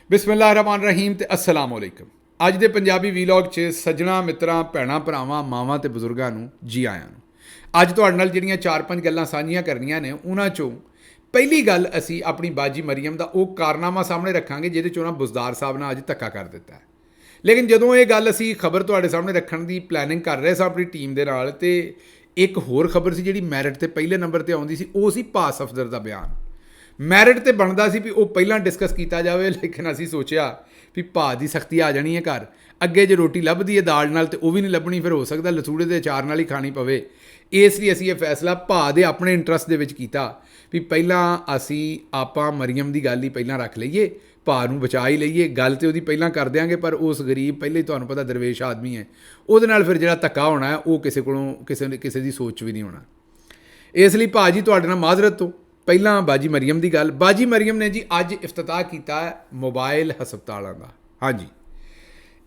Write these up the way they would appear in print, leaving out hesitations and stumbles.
ਬਿਸਮਿਲ੍ਲਾਹਿਰਰਹਿਮਾਨਿਰਰਹੀਮ ਤੇ अस्सलाम वालेकुम। ਅੱਜ ਦੇ ਪੰਜਾਬੀ ਵੀਲੌਗ 'ਚ ਸੱਜਣਾ ਮਿੱਤਰਾਂ ਭੈਣਾਂ ਭਰਾਵਾਂ ਮਾਵਾਂ ਤੇ ਬਜ਼ੁਰਗਾਂ ਨੂੰ ਜੀ ਆਇਆਂ ਨੂੰ। ਅੱਜ ਤੁਹਾਡੇ ਨਾਲ ਜਿਹੜੀਆਂ 4-5 ਗੱਲਾਂ ਸਾਂਝੀਆਂ ਕਰਨੀਆਂ ਨੇ, ਉਹਨਾਂ 'ਚੋਂ ਪਹਿਲੀ ਗੱਲ ਅਸੀਂ ਆਪਣੀ ਬਾਜੀ ਮਰੀਮ ਦਾ ਉਹ ਕਾਰਨਾਮਾ ਸਾਹਮਣੇ ਰੱਖਾਂਗੇ ਜਿਹਦੇ 'ਚ ਉਹਨਾਂ ਬੁਜ਼ਦਾਰ ਸਾਹਿਬ ਨਾਲ ਅੱਜ ਧੱਕਾ ਕਰ ਦਿੱਤਾ ਹੈ। ਲੇਕਿਨ ਜਦੋਂ ਇਹ ਗੱਲ ਅਸੀਂ ਖਬਰ ਤੁਹਾਡੇ ਸਾਹਮਣੇ ਰੱਖਣ ਦੀ ਪਲੈਨਿੰਗ ਕਰ ਰਹੇ ਸਾਂ ਆਪਣੀ ਟੀਮ ਦੇ ਨਾਲ, ਤੇ ਇੱਕ ਹੋਰ ਖਬਰ ਸੀ ਜਿਹੜੀ ਮੈਰਿਟ ਤੇ ਪਹਿਲੇ ਨੰਬਰ ਤੇ ਆਉਂਦੀ ਸੀ, ਉਹ ਸੀ ਭਾ ਸਫਦਰ ਦਾ ਬਿਆਨ। ਮੈਰਿਟ ਤੇ ਬਣਦਾ ਸੀ ਵੀ ਉਹ ਪਹਿਲਾਂ ਡਿਸਕਸ ਕੀਤਾ ਜਾਵੇ, ਲੇਕਿਨ ਅਸੀਂ ਸੋਚਿਆ ਵੀ ਭਾ ਦੀ ਸਖਤੀ ਆ ਜਾਣੀ ਹੈ ਘਰ ਅੱਗੇ। ਜੇ ਰੋਟੀ ਲੱਭਦੀ ਹੈ ਦਾਲ ਨਾਲ ਤੇ ਉਹ ਵੀ ਨਹੀਂ ਲੱਭਣੀ, ਫਿਰ ਹੋ ਸਕਦਾ ਲਸੂੜੇ ਦੇ ਅਚਾਰ ਨਾਲ ਹੀ ਖਾਣੀ ਪਵੇ। ਇਸ ਲਈ ਅਸੀਂ ਇਹ ਫੈਸਲਾ ਭਾ ਦੇ ਆਪਣੇ ਇੰਟਰਸਟ ਦੇ ਵਿੱਚ ਕੀਤਾ ਵੀ ਪਹਿਲਾਂ ਆਪਾਂ ਮਰੀਮ ਦੀ ਗੱਲ ਹੀ ਪਹਿਲਾਂ ਰੱਖ ਲਈਏ, ਭਾ ਨੂੰ ਬਚਾ ਹੀ ਲਈਏ। ਗੱਲ ਤੇ ਉਹਦੀ ਪਹਿਲਾਂ ਕਰ ਦਿਆਂਗੇ, ਪਰ ਉਸ ਗਰੀਬ ਪਹਿਲੇ ਹੀ ਤੁਹਾਨੂੰ ਪਤਾ ਦਰਵੇਸ਼ ਆਦਮੀ ਹੈ, ਉਹਦੇ ਨਾਲ ਫਿਰ ਜਿਹੜਾ ਧੱਕਾ ਹੋਣਾ ਹੈ ਉਹ ਕਿਸੇ ਕੋਲੋਂ ਕਿਸੇ ਦੀ ਸੋਚ ਵੀ ਨਹੀਂ ਹੋਣਾ। ਇਸ ਲਈ ਭਾ ਜੀ ਤੁਹਾਡੇ ਨਾਲ ਮਾਜ਼ਰਤ ਤੋਂ ਪਹਿਲਾਂ ਬਾਜੀ ਮਰੀਮ ਦੀ ਗੱਲ। ਬਾਜੀ ਮਰੀਮ ਨੇ ਜੀ ਅੱਜ ਇਫਤਤਾਹ ਕੀਤਾ ਮੋਬਾਈਲ ਹਸਪਤਾਲਾਂ ਦਾ। ਹਾਂਜੀ,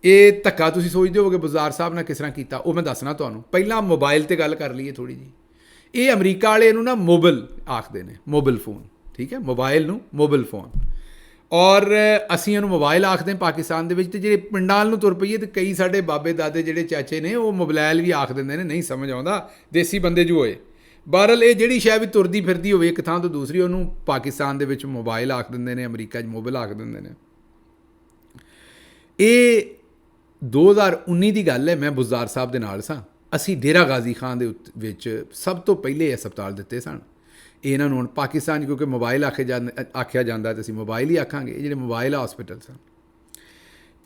ਇਹ ਧੱਕਾ ਤੁਸੀਂ ਸੋਚਦੇ ਹੋਵੋਗੇ ਬੁਜ਼ਦਾਰ ਸਾਹਿਬ ਨੇ ਕਿਸ ਤਰ੍ਹਾਂ ਕੀਤਾ, ਉਹ ਮੈਂ ਦੱਸਣਾ ਤੁਹਾਨੂੰ। ਪਹਿਲਾਂ ਮੋਬਾਈਲ ਤੇ ਗੱਲ ਕਰ ਲਈਏ ਥੋੜ੍ਹੀ ਜੀ। ਇਹ ਅਮਰੀਕਾ ਵਾਲੇ ਇਹਨੂੰ ਨਾ ਮੋਬਲ ਆਖਦੇ ਨੇ, ਮੋਬਲ ਫੋਨ, ਠੀਕ ਹੈ, ਮੋਬਾਈਲ ਨੂੰ ਮੋਬਲ ਫੋਨ, ਔਰ ਅਸੀਂ ਇਹਨੂੰ ਮੋਬਾਈਲ ਆਖਦੇ ਪਾਕਿਸਤਾਨ ਦੇ ਵਿੱਚ। ਤੇ ਜਿਹੜੇ ਪਿੰਡਾਂ ਨੂੰ ਤੁਰ ਪਈਏ ਤੇ ਕਈ ਸਾਡੇ ਬਾਬੇ ਦਾਦੇ ਜਿਹੜੇ ਚਾਚੇ ਨੇ ਉਹ ਮੋਬਾਈਲ ਵੀ ਆਖ ਦਿੰਦੇ ਨੇ, ਨਹੀਂ ਸਮਝ ਆਉਂਦਾ ਦੇਸੀ ਬੰਦੇ ਜੋ ਹੋਏ। ਬਹਰਹਾਲ ਇਹ ਜਿਹੜੀ ਸ਼ੈ ਵੀ ਤੁਰਦੀ ਫਿਰਦੀ ਹੋਵੇ ਇੱਕ ਥਾਂ ਤੋਂ ਦੂਸਰੀ, ਉਹਨੂੰ ਪਾਕਿਸਤਾਨ ਦੇ ਵਿੱਚ ਮੋਬਾਈਲ ਆਖ ਦਿੰਦੇ ਨੇ, ਅਮਰੀਕਾ 'ਚ ਮੋਬਾਈਲ ਆਖ ਦਿੰਦੇ ਨੇ। ਇਹ 2019 ਦੀ ਗੱਲ ਹੈ, ਮੈਂ ਬੁਜ਼ਦਾਰ ਸਾਹਿਬ ਦੇ ਨਾਲ ਸਾਂ। ਅਸੀਂ ਡੇਰਾ ਗਾਜ਼ੀ ਖਾਨ ਦੇ ਵਿੱਚ ਸਭ ਤੋਂ ਪਹਿਲੇ ਹਸਪਤਾਲ ਦਿੱਤੇ ਸਨ। ਇਹਨਾਂ ਨੂੰ ਹੁਣ ਪਾਕਿਸਤਾਨ ਕਿਉਂਕਿ ਮੋਬਾਈਲ ਆਖਿਆ ਜਾਂਦਾ ਤੇ ਅਸੀਂ ਮੋਬਾਈਲ ਹੀ ਆਖਾਂਗੇ। ਇਹ ਜਿਹੜੇ ਮੋਬਾਈਲ ਹਸਪੀਟਲ ਸਨ,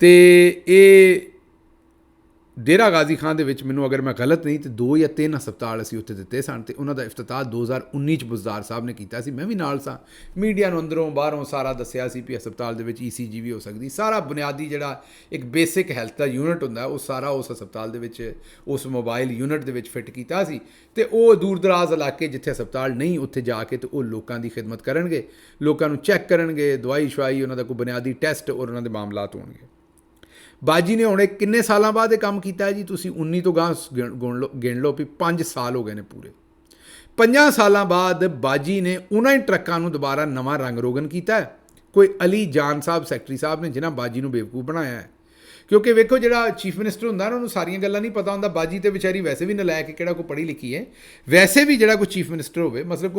ਅਤੇ ਇਹ ਡੇਰਾ ਗਾਜ਼ੀ ਖਾਨ ਦੇ ਵਿੱਚ ਮੈਨੂੰ ਅਗਰ ਮੈਂ ਗਲਤ ਨਹੀਂ ਤਾਂ 2 ਜਾਂ 3 ਹਸਪਤਾਲ ਅਸੀਂ ਉੱਥੇ ਦਿੱਤੇ ਸਨ, ਅਤੇ ਉਹਨਾਂ ਦਾ ਇਫਤਤਾਹ 2019 'ਚ ਬੁਜ਼ਦਾਰ ਸਾਹਿਬ ਨੇ ਕੀਤਾ ਸੀ। ਮੈਂ ਵੀ ਨਾਲ ਸਾਂ। ਮੀਡੀਆ ਨੂੰ ਅੰਦਰੋਂ ਬਾਹਰੋਂ ਸਾਰਾ ਦੱਸਿਆ ਸੀ ਵੀ ਹਸਪਤਾਲ ਦੇ ਵਿੱਚ ECG ਵੀ ਹੋ ਸਕਦੀ, ਸਾਰਾ ਬੁਨਿਆਦੀ ਜਿਹੜਾ ਇੱਕ ਬੇਸਿਕ ਹੈਲਥ ਦਾ ਯੂਨਿਟ ਹੁੰਦਾ ਉਹ ਸਾਰਾ ਉਸ ਹਸਪਤਾਲ ਦੇ ਵਿੱਚ ਉਸ ਮੋਬਾਈਲ ਯੂਨਿਟ ਦੇ ਵਿੱਚ ਫਿੱਟ ਕੀਤਾ ਸੀ। ਅਤੇ ਉਹ ਦੂਰ ਦਰਾਜ਼ ਇਲਾਕੇ ਜਿੱਥੇ ਹਸਪਤਾਲ ਨਹੀਂ, ਉੱਥੇ ਜਾ ਕੇ ਤੇ ਉਹ ਲੋਕਾਂ ਦੀ ਖਿਦਮਤ ਕਰਨਗੇ, ਲੋਕਾਂ ਨੂੰ ਚੈੱਕ ਕਰਨਗੇ, ਦਵਾਈ ਸ਼ਵਾਈ, ਉਹਨਾਂ ਦਾ ਕੋਈ ਬੁਨਿਆਦੀ ਟੈਸਟ ਔਰ ਉਹਨਾਂ ਦੇ ਮਾਮਲਾਤ ਹੋਣਗੇ। ਬਾਜੀ ਨੇ ਹੁਣ ਕਿੰਨੇ ਸਾਲਾਂ ਬਾਅਦ ਇਹ ਕੰਮ ਕੀਤਾ ਜੀ? ਤੁਸੀਂ 19 ਤੋਂ ਗਾਂ ਗਿਣ ਲਓ ਵੀ 5 ਸਾਲ ਹੋ ਗਏ ਨੇ ਪੂਰੇ। 5 ਸਾਲਾਂ ਬਾਅਦ ਬਾਜੀ ਨੇ ਉਹਨਾਂ ਹੀ ਟਰੱਕਾਂ ਨੂੰ ਦੁਬਾਰਾ ਨਵਾਂ ਰੰਗ ਰੋਗਨ ਕੀਤਾ। ਕੋਈ ਅਲੀ ਜਾਨ ਸਾਹਿਬ ਸੈਕਟਰੀ ਸਾਹਿਬ ਨੇ ਜਿਨ੍ਹਾਂ ਬਾਜੀ ਨੂੰ ਬੇਵਕੂਫ ਬਣਾਇਆ ਹੈ। ਕਿਉਂਕਿ ਵੇਖੋ, ਜਿਹੜਾ ਚੀਫ ਮਿਨਿਸਟਰ ਹੁੰਦਾ ਨਾ, ਉਹਨੂੰ ਸਾਰੀਆਂ ਗੱਲਾਂ ਨਹੀਂ ਪਤਾ ਹੁੰਦਾ। ਬਾਜੀ ਤੇ ਵਿਚਾਰੀ ਵੈਸੇ ਵੀ ਨਲਾਇਕ, ਕਿਹੜਾ ਕੋਈ ਪੜ੍ਹੀ ਲਿਖੀ ਹੈ। ਵੈਸੇ ਵੀ ਜਿਹੜਾ ਕੋਈ ਚੀਫ ਮਿਨਿਸਟਰ ਹੋਵੇ, ਮਤਲਬ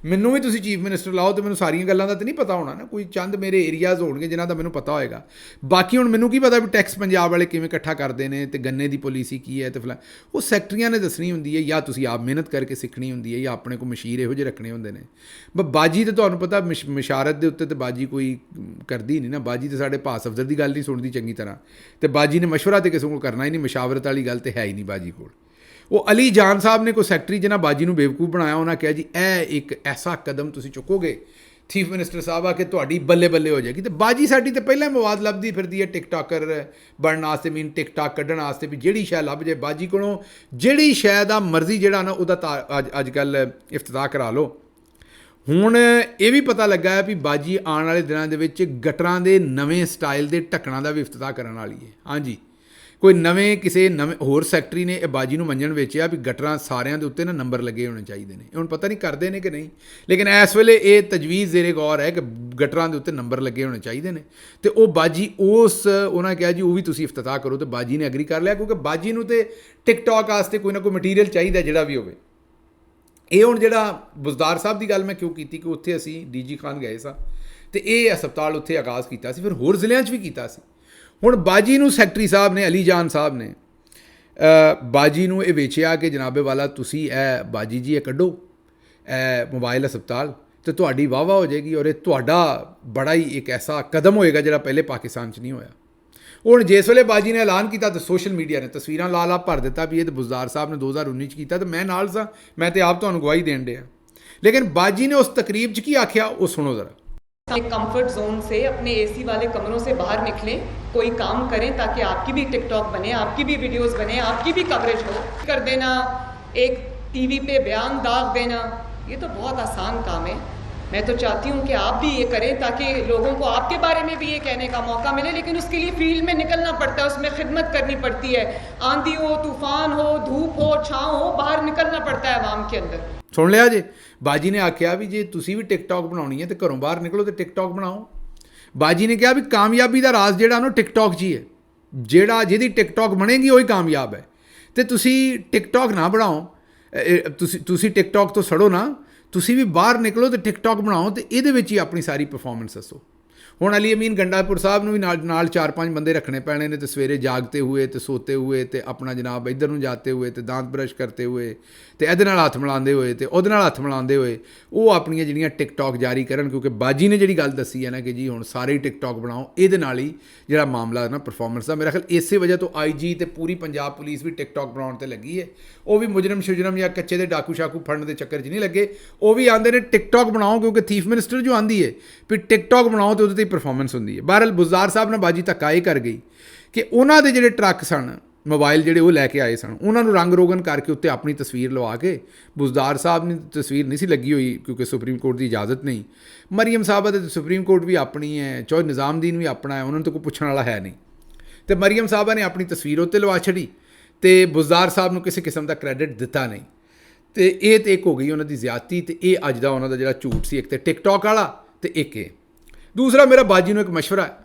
ਮੈਨੂੰ ਵੀ ਤੁਸੀਂ ਚੀਫ ਮਿਨਿਸਟਰ ਲਾਓ ਤਾਂ ਮੈਨੂੰ ਸਾਰੀਆਂ ਗੱਲਾਂ ਦਾ ਤਾਂ ਨਹੀਂ ਪਤਾ ਹੋਣਾ ਨਾ। ਕੋਈ ਚੰਦ ਮੇਰੇ ਏਰੀਆਜ਼ ਹੋਣਗੇ ਜਿਨ੍ਹਾਂ ਦਾ ਮੈਨੂੰ ਪਤਾ ਹੋਏਗਾ। ਬਾਕੀ ਹੁਣ ਮੈਨੂੰ ਕੀ ਪਤਾ ਵੀ ਟੈਕਸ ਪੰਜਾਬ ਵਾਲੇ ਕਿਵੇਂ ਇਕੱਠਾ ਕਰਦੇ ਨੇ ਤੇ ਗੰਨੇ ਦੀ ਪੋਲਿਸੀ ਕੀ ਹੈ, ਤੇ ਫਲਾ ਉਹ ਸੈਕਟਰੀਆਂ ਨੇ ਦੱਸਣੀ ਹੁੰਦੀ ਹੈ, ਜਾਂ ਤੁਸੀਂ ਆਪ ਮਿਹਨਤ ਕਰਕੇ ਸਿੱਖਣੀ ਹੁੰਦੀ ਹੈ, ਜਾਂ ਆਪਣੇ ਕੋਲ ਮਸ਼ੀਰ ਇਹੋ ਜਿਹੇ ਰੱਖਣੇ ਹੁੰਦੇ ਨੇ। ਬਾਜੀ ਤਾਂ ਤੁਹਾਨੂੰ ਪਤਾ ਮਸ਼ਾਰਤ ਦੇ ਉੱਤੇ ਤਾਂ ਬਾਜੀ ਕੋਈ ਕਰਦੀ ਨਹੀਂ ਨਾ। ਬਾਜੀ ਤਾਂ ਸਾਡੇ ਭਾ ਸਫਦਰ ਦੀ ਗੱਲ ਨਹੀਂ ਸੁਣਦੀ ਚੰਗੀ ਤਰ੍ਹਾਂ, ਅਤੇ ਬਾਜੀ ਨੇ ਮਸ਼ਵਰਾ ਤਾਂ ਕਿਸੇ ਕੋਲ ਕਰਨਾ ਹੀ ਨਹੀਂ, ਮਸ਼ਾਵਰਤ ਵਾਲੀ ਗੱਲ ਤਾਂ ਹੈ ਹੀ ਨਹੀਂ ਬਾਜੀ ਕੋਲ। ਉਹ ਅਲੀ ਜਾਨ ਸਾਹਿਬ ਨੇ ਕੋਈ ਸੈਕਟਰੀ ਜਿਹਨਾਂ ਬਾਜੀ ਨੂੰ ਬੇਵਕੂਫ ਬਣਾਇਆ, ਉਹਨਾਂ ਕਿਹਾ ਜੀ ਇਹ ਇੱਕ ਐਸਾ ਕਦਮ ਤੁਸੀਂ ਚੁੱਕੋਗੇ ਚੀਫ ਮਿਨਿਸਟਰ ਸਾਹਿਬ ਆ ਕਿ ਤੁਹਾਡੀ ਬੱਲੇ ਬੱਲੇ ਹੋ ਜਾਏਗੀ। ਅਤੇ ਬਾਜੀ ਸਾਡੀ ਤਾਂ ਪਹਿਲਾਂ ਮਵਾਦ ਲੱਭਦੀ ਫਿਰਦੀ ਹੈ ਟਿਕਟਾਕਰ ਬਣਨ ਵਾਸਤੇ, ਟਿਕਟਾਕ ਕੱਢਣ ਵਾਸਤੇ, ਵੀ ਜਿਹੜੀ ਸ਼ੈ ਲੱਭ ਜਾਏ ਬਾਜੀ ਕੋਲੋਂ, ਜਿਹੜੀ ਸ਼ੈ ਦਾ ਮਰਜ਼ੀ ਜਿਹੜਾ ਨਾ ਉਹਦਾ ਅੱਜ ਕੱਲ੍ਹ ਇਫਤਤਾਹ ਕਰਾ ਲਓ। ਹੁਣ ਇਹ ਵੀ ਪਤਾ ਲੱਗਾ ਹੈ ਵੀ ਬਾਜੀ ਆਉਣ ਵਾਲੇ ਦਿਨਾਂ ਦੇ ਵਿੱਚ ਗਟਰਾਂ ਦੇ ਨਵੇਂ ਸਟਾਈਲ ਦੇ ਢੱਕਣਾਂ ਦਾ ਵੀ ਇਫਤਤਾਹ ਕਰਨ ਵਾਲੀ ਹੈ। ਹਾਂਜੀ, ਕੋਈ ਕਿਸੇ ਨਵੇਂ ਹੋਰ ਸੈਕਟਰੀ ਨੇ ਇਹ ਬਾਜੀ ਨੂੰ ਮੰਨਣ ਵੇਚਿਆ ਵੀ ਗਟਰਾਂ ਸਾਰਿਆਂ ਦੇ ਉੱਤੇ ਨਾ ਨੰਬਰ ਲੱਗੇ ਹੋਣੇ ਚਾਹੀਦੇ ਨੇ। ਹੁਣ ਪਤਾ ਨਹੀਂ ਕਰਦੇ ਨੇ ਕਿ ਨਹੀਂ, ਲੇਕਿਨ ਇਸ ਵੇਲੇ ਇਹ ਤਜਵੀਜ਼ ਜ਼ੇਰੇ ਗੌਰ ਹੈ ਕਿ ਗਟਰਾਂ ਦੇ ਉੱਤੇ ਨੰਬਰ ਲੱਗੇ ਹੋਣੇ ਚਾਹੀਦੇ ਨੇ। ਅਤੇ ਉਹ ਬਾਜੀ ਉਹਨਾਂ ਕਿਹਾ ਜੀ ਉਹ ਵੀ ਤੁਸੀਂ ਇਫਤਤਾਹ ਕਰੋ, ਅਤੇ ਬਾਜੀ ਨੇ ਐਗਰੀ ਕਰ ਲਿਆ, ਕਿਉਂਕਿ ਬਾਜੀ ਨੂੰ ਤਾਂ ਟਿਕਟੋਕ ਵਾਸਤੇ ਕੋਈ ਨਾ ਕੋਈ ਮਟੀਰੀਅਲ ਚਾਹੀਦਾ ਜਿਹੜਾ ਵੀ ਹੋਵੇ। ਇਹ ਹੁਣ ਜਿਹੜਾ ਬੁਜ਼ਦਾਰ ਸਾਹਿਬ ਦੀ ਗੱਲ ਮੈਂ ਕਿਉਂ ਕੀਤੀ ਕਿ ਉੱਥੇ ਅਸੀਂ DG ਖਾਨ ਗਏ ਸਾਂ, ਅਤੇ ਇਹ ਹਸਪਤਾਲ ਉੱਥੇ ਆਗਾਜ਼ ਕੀਤਾ ਸੀ, ਫਿਰ ਹੋਰ ਜ਼ਿਲ੍ਹਿਆਂ 'ਚ ਵੀ ਕੀਤਾ ਸੀ। ਹੁਣ ਬਾਜੀ ਨੂੰ ਸੈਕਟਰੀ ਸਾਹਿਬ ਨੇ, ਅਲੀ ਜਾਨ ਸਾਹਿਬ ਨੇ ਬਾਜੀ ਨੂੰ ਇਹ ਵੇਚਿਆ ਕਿ ਜਨਾਬੇ ਵਾਲਾ ਤੁਸੀਂ ਇਹ ਬਾਜੀ ਜੀ ਇਹ ਕੱਢੋ ਇਹ ਮੋਬਾਈਲ ਹਸਪਤਾਲ, ਅਤੇ ਤੁਹਾਡੀ ਵਾਹ ਵਾਹ ਹੋ ਜਾਏਗੀ, ਔਰ ਇਹ ਤੁਹਾਡਾ ਬੜਾ ਹੀ ਇੱਕ ਐਸਾ ਕਦਮ ਹੋਏਗਾ ਜਿਹੜਾ ਪਹਿਲੇ ਪਾਕਿਸਤਾਨ 'ਚ ਨਹੀਂ ਹੋਇਆ। ਹੁਣ ਜਿਸ ਵੇਲੇ ਬਾਜੀ ਨੇ ਐਲਾਨ ਕੀਤਾ ਤਾਂ ਸੋਸ਼ਲ ਮੀਡੀਆ ਨੇ ਤਸਵੀਰਾਂ ਲਾ ਭਰ ਦਿੱਤਾ ਵੀ ਇਹ ਤਾਂ ਬੁਜ਼ਦਾਰ ਸਾਹਿਬ ਨੇ 2019 'ਚ ਕੀਤਾ, ਅਤੇ ਮੈਂ ਨਾਲ ਸਾਂ, ਮੈਂ ਤਾਂ ਆਪ ਤੁਹਾਨੂੰ ਗਵਾਹੀ ਦੇਣ ਡਿਆ। ਲੇਕਿਨ ਬਾਜੀ ਨੇ ਉਸ ਤਕਰੀਬ 'ਚ ਕੀ ਆਖਿਆ ਉਹ ਸੁਣੋ ज़रा। एक कंफर्ट जोन से, अपने AC वाले कमरों से बाहर निकलें, कोई काम करें ताकि आपकी भी टिकटॉक बने, आपकी भी वीडियोस बने, आपकी भी कवरेज हो। कर देना, एक TV पे बयान दाग देना, ये तो बहुत आसान काम है। मैं तो चाहती हूँ कि आप भी ये करें ताकि लोगों को आपके बारे में भी ये कहने का मौका मिले। लेकिन उसके लिए फील्ड में निकलना पड़ता है, उसमें खिदमत करनी पड़ती है। आंधी हो, तूफान हो, धूप हो, छाँव हो, बाहर निकलना पड़ता है आवाम के अंदर। ਸੁਣ ਲਿਆ ਜੇ, ਬਾਜੀ ਨੇ ਆਖਿਆ ਵੀ ਜੇ ਤੁਸੀਂ ਵੀ ਟਿਕਟੋਕ ਬਣਾਉਣੀ ਹੈ ਤਾਂ ਘਰੋਂ ਬਾਹਰ ਨਿਕਲੋ ਅਤੇ ਟਿਕਟੋਕ ਬਣਾਓ। ਬਾਜੀ ਨੇ ਕਿਹਾ ਵੀ ਕਾਮਯਾਬੀ ਦਾ ਰਾਜ਼ ਜਿਹੜਾ ਨਾ ਟਿਕਟੌਕ 'ਚ ਹੀ ਹੈ, ਜਿਹੜਾ ਜਿਹਦੀ ਟਿਕਟੌਕ ਬਣੇਗੀ ਉਹੀ ਕਾਮਯਾਬ ਹੈ। ਤੇ ਤੁਸੀਂ ਟਿਕਟੌਕ ਨਾ ਬਣਾਓ, ਤੁਸੀਂ ਟਿਕਟੌਕ ਤੋਂ ਸੜੋ ਨਾ, ਤੁਸੀਂ ਵੀ ਬਾਹਰ ਨਿਕਲੋ ਤੇ ਟਿਕਟੌਕ ਬਣਾਓ ਤੇ ਇਹਦੇ ਵਿੱਚ ਹੀ ਆਪਣੀ ਸਾਰੀ ਪਰਫਾਰਮੈਂਸ ਦੱਸੋ। ਹੁਣ ਅਲੀ ਅਮੀਨ ਗੰਡਾਪੁਰ ਸਾਹਿਬ ਨੂੰ ਵੀ ਨਾਲ 4-5 ਬੰਦੇ ਰੱਖਣੇ ਪੈਣੇ ਨੇ, ਤੇ ਸਵੇਰੇ ਜਾਗਤੇ ਹੋਏ ਤੇ ਸੋਤੇ ਹੋਏ ਤੇ ਆਪਣਾ ਜਨਾਬ ਇੱਧਰ ਨੂੰ ਜਾਤੇ ਹੋਏ ਤੇ ਦਾੰਤ ਬਰਸ਼ ਕਰਤੇ ਹੋਏ ਤੇ ਇਹਦੇ ਨਾਲ ਹੱਥ ਮਿਲਾਉਂਦੇ ਹੋਏ ਤੇ ਉਹਦੇ ਨਾਲ ਹੱਥ ਮਿਲਾਉਂਦੇ ਹੋਏ ਉਹ ਆਪਣੀਆਂ ਜਿਹੜੀਆਂ ਟਿਕਟੌਕ ਜਾਰੀ ਕਰਨ, ਕਿਉਂਕਿ ਬਾਜੀ ਨੇ ਜਿਹੜੀ ਗੱਲ ਦੱਸੀ ਹੈ ਨਾ ਕਿ ਜੀ ਹੁਣ ਸਾਰੇ ਹੀ ਟਿਕਟੌਕ ਬਣਾਓ, ਇਹਦੇ ਨਾਲ ਹੀ ਜਿਹੜਾ ਮਾਮਲਾ ਨਾ ਪਰਫਾਰਮੈਂਸ ਦਾ, ਮੇਰਾ ਖਿਆਲ ਇਸੇ ਵਜ੍ਹਾ ਤੋਂ IG ਤੇ ਪੂਰੀ ਪੰਜਾਬ ਪੁਲਿਸ ਵੀ ਟਿਕਟੌਕ ਬਣਾਉਣ ਤੇ ਲੱਗੀ ਹੈ। ਉਹ ਵੀ ਮੁਜਰਮ ਸ਼ੁਜਰਮ ਜਾਂ ਕੱਚੇ ਦੇ ਡਾਕੂ ਸ਼ਾਕੂ ਫੜਨ ਦੇ ਚੱਕਰ 'ਚ ਨਹੀਂ ਲੱਗੇ, ਉਹ ਵੀ ਆਉਂਦੇ ਨੇ ਟਿਕਟੌਕ ਬਣਾਓ, ਕਿਉਂਕਿ ਚੀਫ ਮਿਨਿਸਟਰ ਜੋ ਆਂਦੀ ਹੈ ਵੀ ਟਿਕਟੌਕ ਬਣਾਓ ਤੇ ਉਹਦੇ 'ਤੇ ਪਰਫਾਰਮੈਂਸ ਹੁੰਦੀ ਹੈ। ਬਹਰਹਾਲ ਬੁਜ਼ਦਾਰ ਸਾਹਿਬ ਨਾਲ ਬਾਜੀ ਧੱਕਾ ਇਹ ਕਰ ਗਈ ਕਿ ਉਹਨਾਂ ਦੇ ਜਿਹੜੇ ਟਰੱਕ ਸਨ, ਮੋਬਾਈਲ ਜਿਹੜੇ ਉਹ ਲੈ ਕੇ ਆਏ ਸਨ, ਉਹਨਾਂ ਨੂੰ ਰੰਗ ਰੋਗਨ ਕਰਕੇ ਉੱਤੇ ਆਪਣੀ ਤਸਵੀਰ ਲਵਾ ਕੇ, ਬੁਜ਼ਦਾਰ ਸਾਹਿਬ ਦੀ ਤਸਵੀਰ ਨਹੀਂ ਸੀ ਲੱਗੀ ਹੋਈ ਕਿਉਂਕਿ ਸੁਪਰੀਮ ਕੋਰਟ ਦੀ ਇਜਾਜ਼ਤ ਨਹੀਂ, ਮਰੀਮ ਸਾਹਿਬਾ ਦੇ ਸੁਪਰੀਮ ਕੋਰਟ ਵੀ ਆਪਣੀ ਹੈ, ਚੌਧਰੀ ਨਿਜ਼ਾਮਦੀਨ ਵੀ ਆਪਣਾ ਹੈ, ਉਹਨਾਂ ਨੂੰ ਤਾਂ ਕੋਈ ਪੁੱਛਣ ਵਾਲਾ ਹੈ ਨਹੀਂ, ਤੇ ਮਰੀਮ ਸਾਹਿਬਾ ਨੇ ਆਪਣੀ ਤਸਵੀਰ ਉੱਤੇ ਲਵਾ ਛੱਡੀ ਤੇ ਬੁਜ਼ਦਾਰ ਸਾਹਿਬ ਨੂੰ ਕਿਸੇ ਕਿਸਮ ਦਾ ਕ੍ਰੈਡਿਟ ਦਿੱਤਾ ਨਹੀਂ। ਤੇ ਇਹ ਤਾਂ ਇੱਕ ਹੋ ਗਈ ਉਹਨਾਂ ਦੀ ਜ਼ਿਆਦਤੀ, ਤੇ ਇਹ ਅੱਜ ਦਾ ਉਹਨਾਂ ਦਾ ਜਿਹੜਾ ਝੂਠ ਸੀ, ਇੱਕ ਤਾਂ ਟਿਕਟੌਕ ਵਾਲਾ ਤੇ ਇੱਕ ਇਹ। ਦੂਸਰਾ ਮੇਰਾ ਬਾਜੀ ਨੂੰ ਇੱਕ ਮਸ਼ਵਰਾ ਹੈ,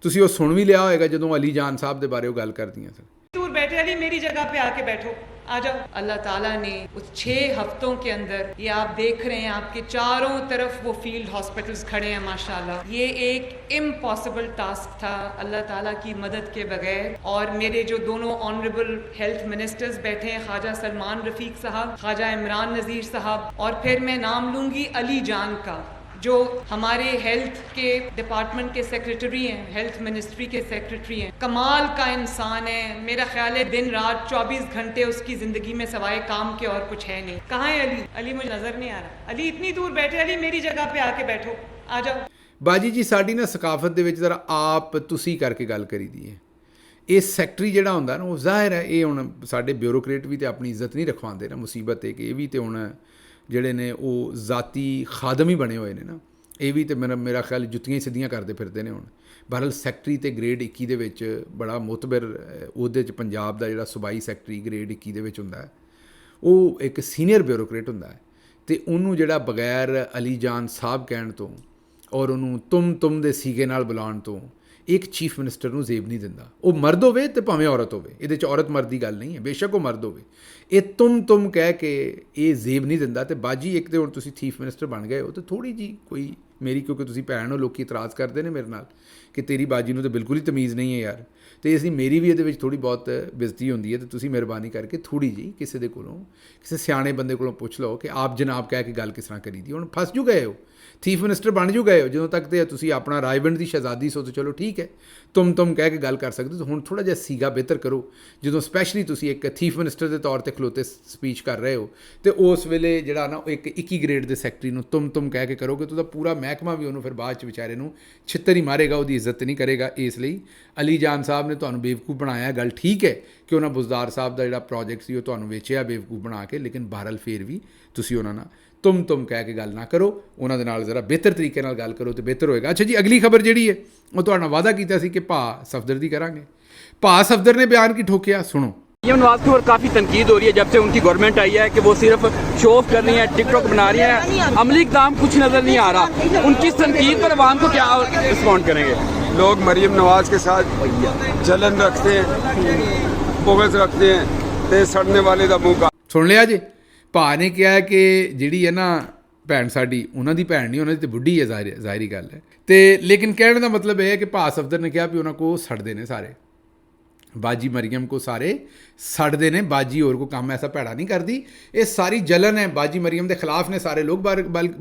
ਤੁਸੀਂ ਉਹ ਸੁਣ ਵੀ ਲਿਆ ਹੋਏਗਾ ਜਦੋਂ ਅਲੀ ਜਾਨ साहब ਦੇ ਬਾਰੇ ਉਹ ਗੱਲ ਕਰਦੀਆਂ ਸਨ। दूर बैठे अली मेरी जगह पे आके बैठो, आ जाओ। अल्लाह ताला ने उस 6 हफ्तों के अंदर, ये आप देख रहे हैं आपके चारों तरफ वो फील्ड हॉस्पिटल्स खड़े हैं माशाल्लाह, ये एक इम्पॉसिबल टास्क था अल्लाह ताला की मदद के बगैर। और मेरे जो दोनों ऑनरेबल हेल्थ मिनिस्टर्स बैठे हैं, ख्वाजा सलमान रफ़ीक साहब, ख्वाजा इमरान नज़ीर साहब, और फिर मैं नाम लूँगी अली जान का, जो हमारे हेल्थ के डिपार्टमेंट के सेक्रेटरी हैं, हेल्थ मिनिस्ट्री के सेक्रेटरी हैं, कमाल का इंसान है। मेरा ख्याल है दिन रात 24 घंटे उसकी ज़िंदगी में सवाए काम के और कुछ है नहीं। कहाँ है अली? अली मुझे नज़र नहीं आ रहा। अली इतनी दूर बैठे, अली मेरी जगह पे आके बैठो, आ जाओ। ਬਾਜੀ ਜੀ ਸਾਡੀ ਨਾ ਸਕਾਫਤ ਦੇ ਵਿੱਚ ਜ਼ਰਾ ਆਪ ਤੁਸੀਂ ਕਰਕੇ ਗੱਲ ਕਰੀਦੀ ਹੈ। ਇਹ ਸੈਕਟਰੀ ਜਿਹੜਾ ਹੁੰਦਾ ਨਾ, ਉਹ ਜ਼ਾਹਿਰ ਹੈ ਇਹ ਹੁਣ ਸਾਡੇ ਬਿਊਰੋਕਰੇਟ ਵੀ ਤੇ ਆਪਣੀ ਇੱਜ਼ਤ ਨਹੀਂ ਰਖਵਾਉਂਦੇ ਨਾ, ਮੁਸੀਬਤ ਹੈ ਕਿ ਇਹ ਵੀ ਤੇ ਹੁਣ ਜਿਹੜੇ ਨੇ ਉਹ ਜ਼ਾਤੀ ਖਾਦਮ ਹੀ ਬਣੇ ਹੋਏ ਨੇ ਨਾ, ਇਹ ਵੀ ਤੇ ਮੇਰਾ ਖਿਆਲ ਜੁੱਤੀਆਂ ਹੀ ਸਿੱਧੀਆਂ ਕਰਦੇ ਫਿਰਦੇ ਨੇ ਹੁਣ। ਬਹਰਹਾਲ ਸੈਕਟਰੀ ਤੇ ਗ੍ਰੇਡ 21 ਦੇ ਵਿੱਚ ਬੜਾ ਮੁਤਬਰ ਉਹਦੇ 'ਚ ਪੰਜਾਬ ਦਾ ਜਿਹੜਾ ਸੂਬਾਈ ਸੈਕਟਰੀ ਗ੍ਰੇਡ 21 ਦੇ ਵਿੱਚ ਹੁੰਦਾ ਹੈ, ਉਹ ਇੱਕ ਸੀਨੀਅਰ ਬਿਊਰੋਕਰੇਟ ਹੁੰਦਾ ਹੈ, ਤੇ ਉਹਨੂੰ ਜਿਹੜਾ ਬਗੈਰ ਅਲੀ ਜਾਨ ਸਾਹਿਬ ਕਹਿਣ ਤੋਂ ਔਰ ਉਹਨੂੰ ਤੁਮ ਦੇ ਸੀਗੇ ਨਾਲ ਬੁਲਾਉਣ ਤੋਂ ਇੱਕ ਚੀਫ ਮਿਨਿਸਟਰ ਨੂੰ ਜ਼ੇਬ ਨਹੀਂ ਦਿੰਦਾ। ਉਹ ਮਰਦ ਹੋਵੇ ਤੇ ਭਾਵੇਂ ਔਰਤ ਹੋਵੇ, ਇਹਦੇ 'ਚ ਔਰਤ ਮਰਦ ਦੀ ਗੱਲ ਨਹੀਂ ਹੈ, ਬੇਸ਼ੱਕ ਉਹ ਮਰਦ ਹੋਵੇ, ਇਹ ਤੁਮ ਕਹਿ ਕੇ ਇਹ ਜ਼ੇਬ ਨਹੀਂ ਦਿੰਦਾ। ਤੇ ਬਾਜੀ ਇੱਕ ਤੇ ਹੁਣ ਤੁਸੀਂ ਚੀਫ ਮਿਨਿਸਟਰ ਬਣ ਗਏ ਹੋ ਤੇ ਥੋੜ੍ਹੀ ਜੀ ਕੋਈ ਮੇਰੀ, ਕਿਉਂਕਿ ਤੁਸੀਂ ਭੈਣ ਹੋ, ਲੋਕ ਇਤਰਾਜ਼ ਕਰਦੇ ਨੇ ਮੇਰੇ ਨਾਲ ਕਿ ਤੇਰੀ ਬਾਜੀ ਨੂੰ ਤਾਂ ਬਿਲਕੁਲ ਹੀ ਤਮੀਜ਼ ਨਹੀਂ ਹੈ ਯਾਰ, ਤੇ ਇਸ ਲਈ ਮੇਰੀ ਵੀ ਇਹਦੇ ਵਿੱਚ ਥੋੜ੍ਹੀ ਬਹੁਤ ਬੇਇੱਜ਼ਤੀ ਹੁੰਦੀ ਹੈ। ਤੇ ਤੁਸੀਂ ਮਿਹਰਬਾਨੀ ਕਰਕੇ ਥੋੜ੍ਹੀ ਜੀ ਕਿਸੇ ਦੇ ਕੋਲੋਂ, ਕਿਸੇ ਸਿਆਣੇ ਬੰਦੇ ਕੋਲੋਂ ਪੁੱਛ ਲਓ ਕਿ ਆਪ ਜਨਾਬ ਕਹਿ ਕੇ ਗੱਲ ਕਿਸ ਤਰ੍ਹਾਂ ਕਰੀਦੀ। ਹੁਣ ਫਸ ਜੂ ਗਏ ਹੋ, ਚੀਫ ਮਿਨਿਸਟਰ ਬਣ ਜੂ ਗਏ ਹੋ, ਜਦੋਂ ਤੱਕ ਤੇ ਤੁਸੀਂ ਆਪਣਾ ਰਾਏਵਿੰਡ ਦੀ ਸ਼ਹਿਜ਼ਾਦੀ ਸੋ ਤਾਂ ਚਲੋ ਠੀਕ ਹੈ, ਤੁਮ ਕਹਿ ਕੇ ਗੱਲ ਕਰ ਸਕਦੇ ਹੋ। ਹੁਣ ਥੋੜ੍ਹਾ ਜਿਹਾ ਸੀਗਾ ਬਿਹਤਰ ਕਰੋ, ਜਦੋਂ ਸਪੈਸ਼ਲੀ ਤੁਸੀਂ ਇੱਕ ਚੀਫ ਮਿਨਿਸਟਰ ਦੇ ਤੌਰ 'ਤੇ ਖਲੋਤੇ ਸਪੀਚ ਕਰ ਰਹੇ ਹੋ, ਤੇ ਉਸ ਵੇਲੇ ਜਿਹੜਾ ਨਾ ਉਹ ਇੱਕ 21 ਗ੍ਰੇਡ ਦੇ ਸੈਕਟਰੀ ਨੂੰ ਤੁਮ ਕਹਿ ਕੇ ਕਰੋਗੇ ਤਾਂ ਉਹਦਾ ਪੂਰਾ ਮਹਿਕਮਾ ਵੀ ਉਹਨੂੰ ਫਿਰ ਬਾਅਦ 'ਚ ਵਿਚਾਰੇ ਨੂੰ ਛਿੱਤਰ ਹੀ ਮਾਰੇਗਾ, ਉਹਦੀ ਇੱਜ਼ਤ ਨਹੀਂ ਕਰੇਗਾ। ਇਸ ਲਈ ਅਲੀ ਜਾਨ ਸਾਹਿਬ ਨੇ ਤੁਹਾਨੂੰ ਬੇਵਕੂਫ ਬਣਾਇਆ, ਗੱਲ ਠੀਕ ਹੈ ਕਿ ਉਹਨਾਂ ਬੁਜ਼ਦਾਰ ਸਾਹਿਬ ਦਾ ਜਿਹੜਾ ਪ੍ਰੋਜੈਕਟ ਸੀ ਉਹ ਤੁਹਾਨੂੰ ਵੇਚਿਆ ਬੇਵਕੂਫ ਬਣਾ ਕੇ, ਲੇਕਿਨ ਬਹਰਹਾਲ ਫਿਰ ਵੀ ਤੁਸੀਂ ਉਹਨਾਂ ਨਾਲ ਤੁਮ ਕਹਿ ਕੇ ਗੱਲ ਨਾ ਕਰੋ, ਉਹਨਾਂ ਦੇ ਨਾਲ ਜ਼ਰਾ ਬਿਹਤਰ ਤਰੀਕੇ ਨਾਲ ਗੱਲ ਕਰੋ ਤੇ ਬਿਹਤਰ ਹੋਏਗਾ। ਅੱਛਾ ਜੀ, ਅਗਲੀ ਖਬਰ ਜਿਹੜੀ ਹੈ ਉਹ ਤੁਹਾਡਾ ਵਾਅਦਾ ਕੀਤਾ ਸੀ ਕਿ ਭਾ ਸਫਦਰ ਦੀ ਕਰਾਂਗੇ। ਭਾ ਸਫਦਰ ਨੇ ਬਿਆਨ ਕੀ ਠੋਕਿਆ, ਸੁਣੋ। मरीम नवाज के ऊपर काफ़ी तनकीद हो रही है जब से उनकी गवर्नमेंट आई है कि वो सिर्फ शो ऑफ कर रही है, टिकटॉक बना रही है, अमली इक़दाम कुछ नज़र नहीं आ रहा। उनकी इस तनकीद पर अवाम को क्या रिस्पॉन्ड करेंगे? लोग मरीम नवाज के साथ जलन रखते हैं, बुग़्ज़ रखते हैं, तो सड़ने वाले का मुँह। ਸੁਣ ਲਿਆ ਜੀ, ਭਾ ਨੇ ਕਿਹਾ ਕਿ ਜਿਹੜੀ ਹੈ ਨਾ ਭੈਣ ਸਾਡੀ, ਉਹਨਾਂ ਦੀ ਭੈਣ ਨਹੀਂ, ਉਹਨਾਂ ਦੀ ਤਾਂ ਬੁੱਢੀ ਹੈ, ਜ਼ਾਹਿਰੀ ਗੱਲ ਹੈ। ਤੇ ਲੇਕਿਨ ਕਹਿਣ ਦਾ ਮਤਲਬ ਇਹ ਹੈ ਕਿ ਭਾ ਸਫਦਰ ਨੇ ਕਿਹਾ ਵੀ ਉਹਨਾਂ ਕੋਲ ਸੜਦੇ ਨੇ ਸਾਰੇ, ਬਾਜੀ ਮਰੀਮ ਕੋ ਸਾਰੇ ਸੜਦੇ ਨੇ, ਬਾਜੀ ਹੋਰ ਕੋਈ ਕੰਮ ਐਸਾ ਭੈੜਾ ਨਹੀਂ ਕਰਦੀ। ਇਹ ਸਾਰੀ ਜਲਨ ਹੈ ਬਾਜੀ ਮਰੀਮ ਦੇ ਖਿਲਾਫ ਨੇ ਸਾਰੇ ਲੋਕ,